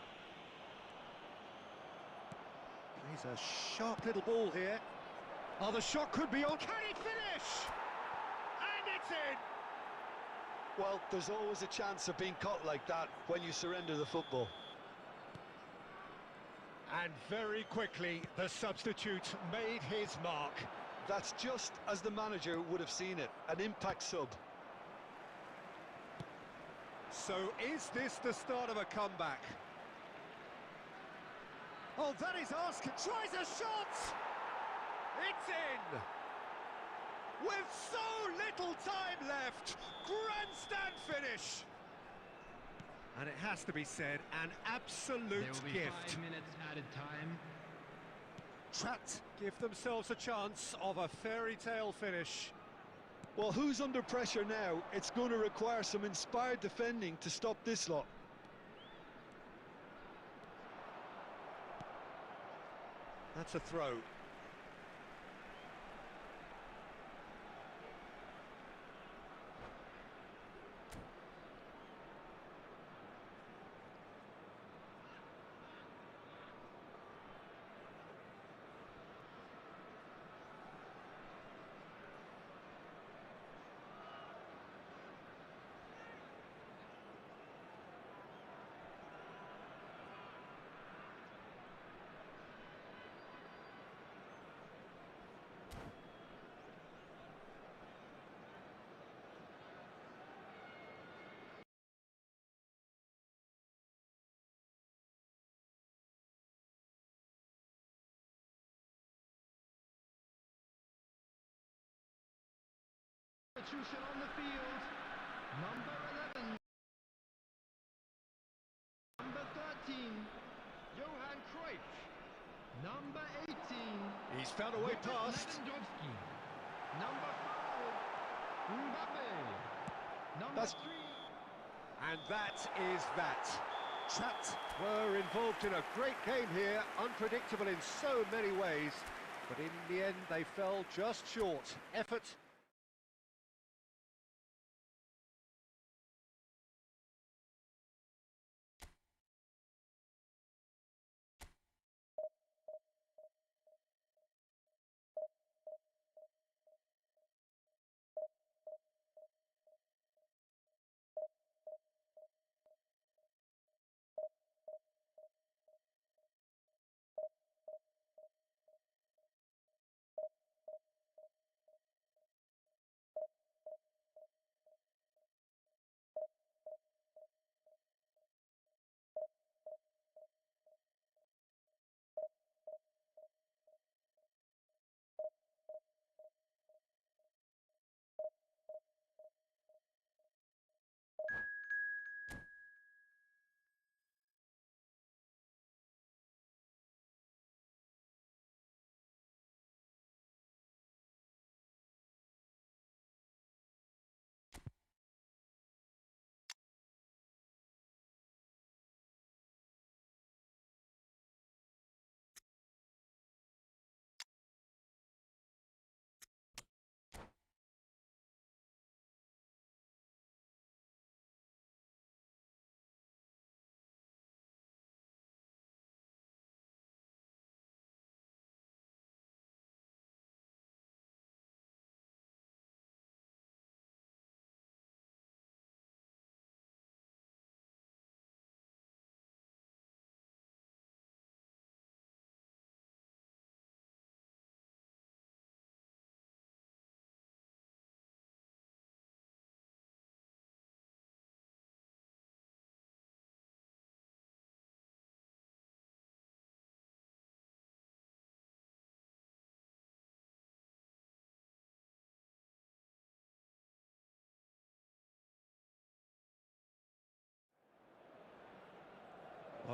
Speaker 1: Plays a sharp little ball here. Oh, the shot could be on. Can he finish? And it's in!
Speaker 2: Well, there's always a chance of being caught like that when you surrender the football.
Speaker 1: And very quickly, the substitute made his mark.
Speaker 2: That's just as the manager would have seen it, an impact sub.
Speaker 1: So is this the start of a comeback? Oh, that is asking. Tries a shot! It's in! With so little time left, grandstand finish! And it has to be said, an absolute
Speaker 3: There will be
Speaker 1: gift.
Speaker 3: 5 minutes added time.
Speaker 1: Tratt give themselves a chance of a fairy tale finish.
Speaker 2: Well, who's under pressure now? It's going to require some inspired defending to stop this lot.
Speaker 1: That's a throw.
Speaker 3: Substitution on the field. Number 11. Number 13. Johan Cruyff. Number 18.
Speaker 1: He's found a way
Speaker 3: Robert
Speaker 1: past.
Speaker 3: Lewandowski. Number 5. Mbappe. Number
Speaker 2: That's-
Speaker 3: 3.
Speaker 1: And that is that. Tratt were involved in a great game here, unpredictable in so many ways, but in the end they fell just short. Effort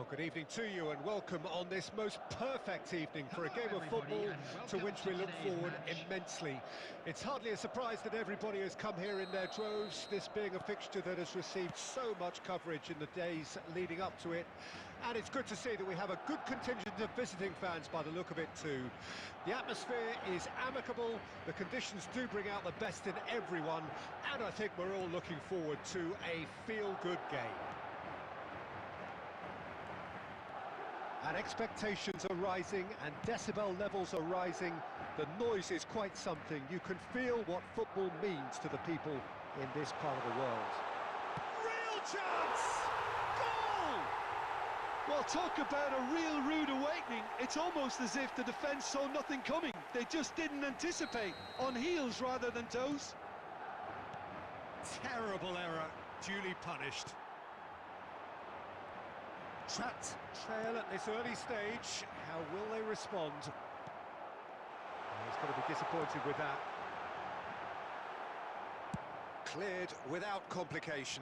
Speaker 1: Good evening to you and welcome on this most perfect evening for a game of football to which we look forward immensely. It's hardly a surprise that everybody has come here in their droves, this being a fixture that has received so much coverage in the days leading up to it. And it's good to see that we have a good contingent of visiting fans by the look of it too. The atmosphere is amicable, the conditions do bring out the best in everyone, and I think we're all looking forward to a feel-good game. And expectations are rising and decibel levels are rising. The noise is quite something. You can feel what football means to the people in this part of the world.
Speaker 2: Real chance! Goal! Well, talk about a real rude awakening. It's almost as if the defence saw nothing coming. They just didn't anticipate. On heels rather than toes.
Speaker 1: Terrible error, duly punished. Trapped trail at this early stage. How will they respond? He's going to be disappointed with that. Cleared without complication.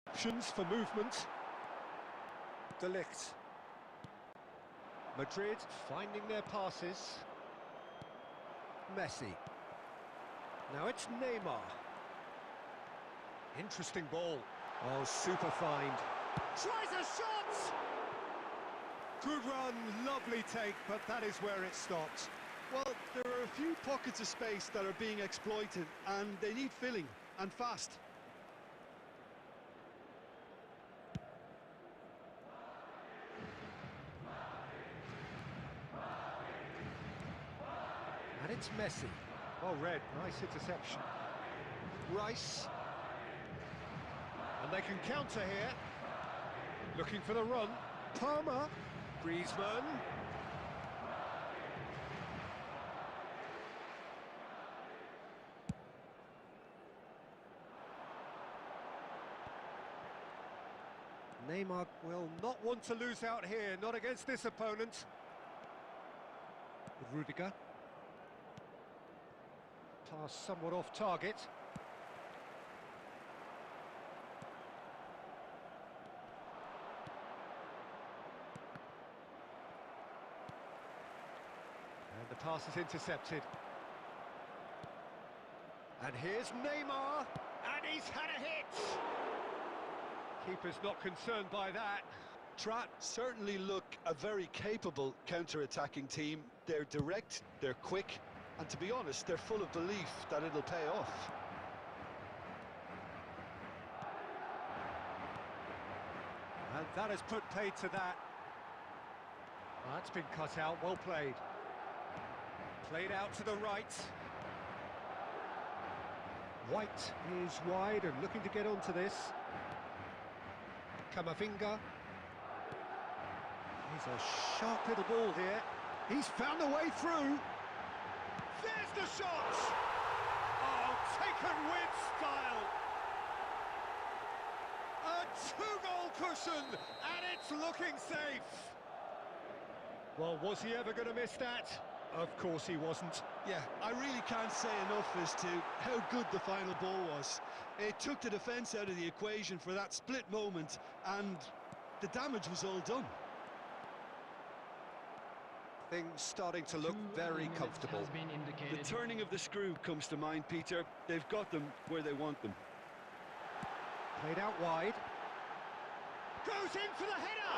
Speaker 1: Options for movement. De Ligt. Madrid finding their passes. Messi. Now it's Neymar. Interesting ball. Oh, super find. Tries a shot! Good run, lovely take, but that is where it stopped.
Speaker 2: Well, there are a few pockets of space that are being exploited, and they need filling, and fast.
Speaker 1: And it's Messi. Well read, nice interception. Rice. And they can counter here. Looking for the run. Palmer. Griezmann. Neymar will not want to lose out here, not against this opponent. Rudiger. Pass somewhat off target. And the pass is intercepted. And here's Neymar, and he's had a hit! Keeper's not concerned by that.
Speaker 2: Trat certainly look a very capable counter-attacking team. They're direct, they're quick, and to be honest, they're full of belief that it'll pay off.
Speaker 1: And that has put paid to that. That's been cut out, well played. Played out to the right. White is wide and looking to get onto this. Camavinga. He's a sharp little ball here. He's found a way through. There's the shot! Oh, taken with style! A two-goal cushion, and it's looking safe! Well, was he ever going to miss that? Of course he wasn't.
Speaker 2: Yeah, I really can't say enough as to how good the final ball was. It took the defence out of the equation for that split moment, and the damage was all done.
Speaker 1: Things starting to look very comfortable.
Speaker 2: The turning of the screw comes to mind, Peter. They've got them where they want them.
Speaker 1: Played out wide. Goes in for the header!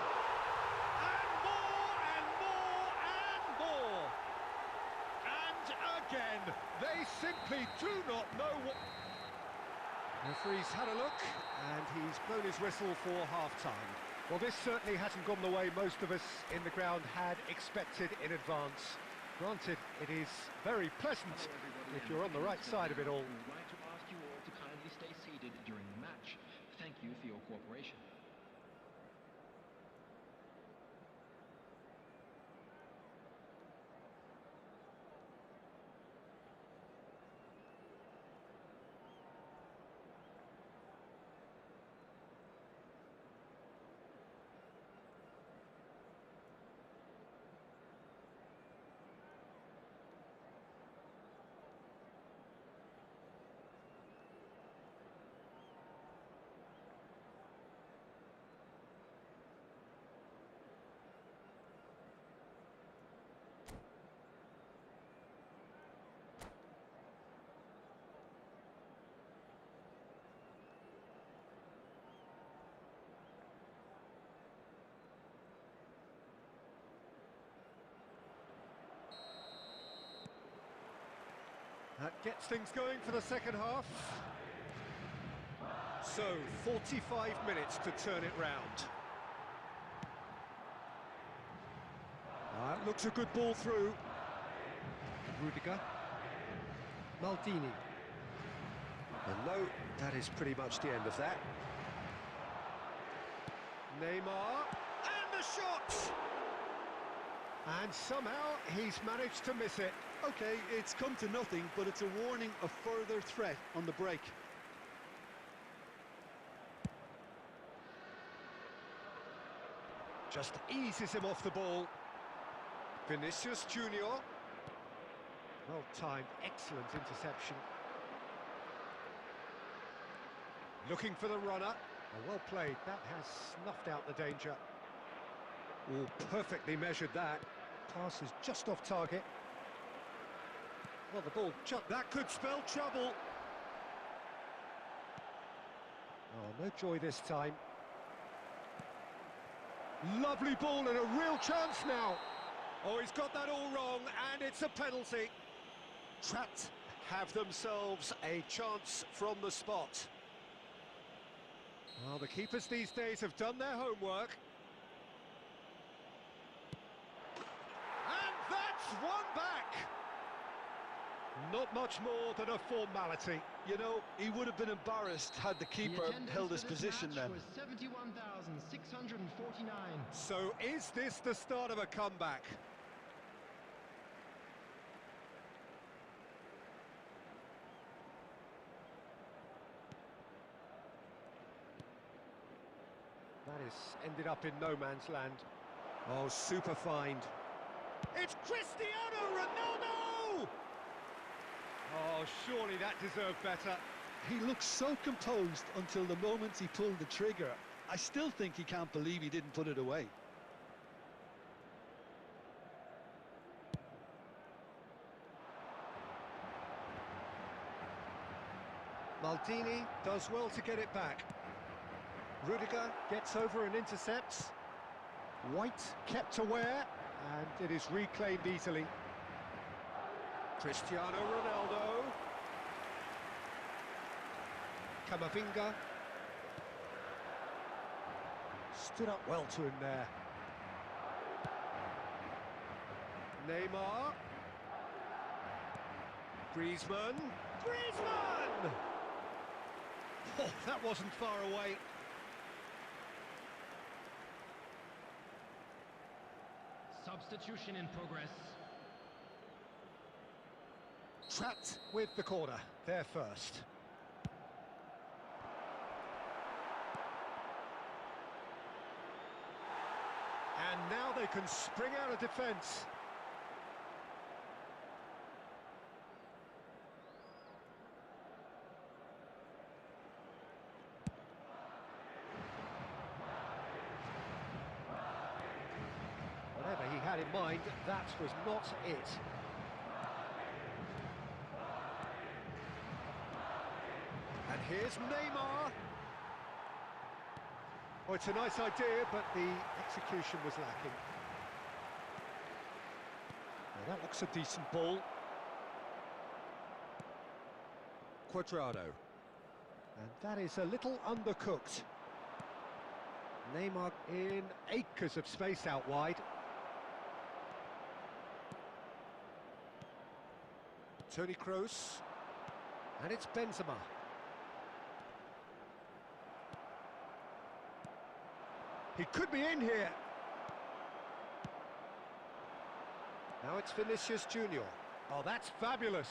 Speaker 1: And more and more and more! And again, they simply do not know what... Referee's had a look, and he's blown his whistle for half-time. Well, this certainly hasn't gone the way most of us in the ground had expected in advance. Granted, it is very pleasant if you're on the right side of it all.
Speaker 4: We'd like to ask you all to kindly stay seated during the match. Thank you for your cooperation.
Speaker 1: That gets things going for the second half. So, 45 minutes to turn it round. That looks a good ball through. Rudiger. Maldini. And no, that is pretty much the end of that. Neymar. And the shot! And somehow he's managed to miss it.
Speaker 2: Okay, it's come to nothing, but it's a warning of further threat on the break.
Speaker 1: Just eases him off the ball. Vinicius Junior. Well timed, excellent interception. Looking for the runner. Oh, well played, that has snuffed out the danger. Oh, perfectly measured that. Pass is just off target. Well, the ball just... That could spell trouble. Oh, no joy this time. Lovely ball and a real chance now. Oh, he's got that all wrong, and it's a penalty. Trapped have themselves a chance from the spot. Well, the keepers these days have done their homework. And that's one back. Not much more than a formality.
Speaker 2: You know, he would have been embarrassed had the keeper held his position then.
Speaker 3: Was 71,649.
Speaker 1: So is this the start of a comeback? That is ended up in no man's land. Oh, super find. It's Cristiano Ronaldo! Oh, surely that deserved better.
Speaker 2: He looked so composed until the moment he pulled the trigger. I still think he can't believe he didn't put it away.
Speaker 1: Maldini does well to get it back. Rudiger gets over and intercepts. White kept aware, and it is reclaimed easily. Cristiano Ronaldo. Camavinga. Stood up well to him there. Neymar. Griezmann. Griezmann! Oh, that wasn't far away.
Speaker 3: Substitution in progress.
Speaker 1: Trapped with the corner, there first. And now they can spring out of defence. Whatever he had in mind, that was not it. And here's Neymar. Oh, it's a nice idea, but the execution was lacking. Well, that looks a decent ball. Cuadrado. And that is a little undercooked. Neymar in acres of space out wide. Toni Kroos. And it's Benzema. He could be in here. Now it's Vinicius Junior. Oh, that's fabulous.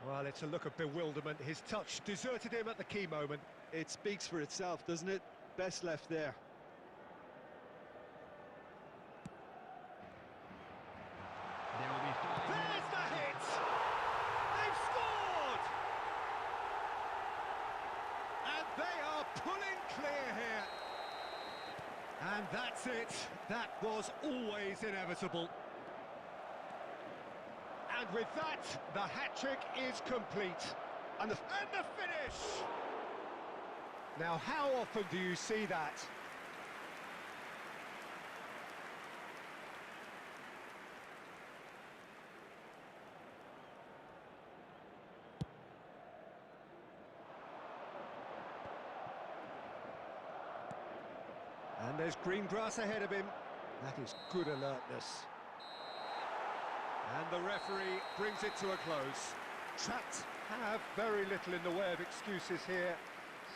Speaker 1: Well, it's a look of bewilderment. His touch deserted him at the key moment.
Speaker 2: It speaks for itself, doesn't it? Best left there.
Speaker 3: There will be 5
Speaker 1: There's
Speaker 3: minutes.
Speaker 1: the hit! They've scored! And they are pulling clear here. And that's it. That was always inevitable. And with that, the hat-trick is complete. And the finish! Now, how often do you see that? there's green grass ahead of him. That is good alertness. And the referee brings it to a close. Trapped have very little in the way of excuses here.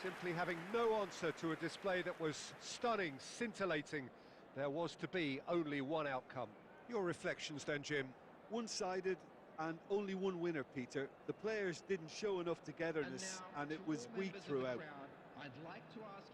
Speaker 1: Simply having no answer to a display that was stunning, scintillating. There was to be only one outcome. Your reflections then, Jim?
Speaker 2: One-sided and only one winner, Peter. The players didn't show enough togetherness and it was weak throughout.
Speaker 3: I'd like to ask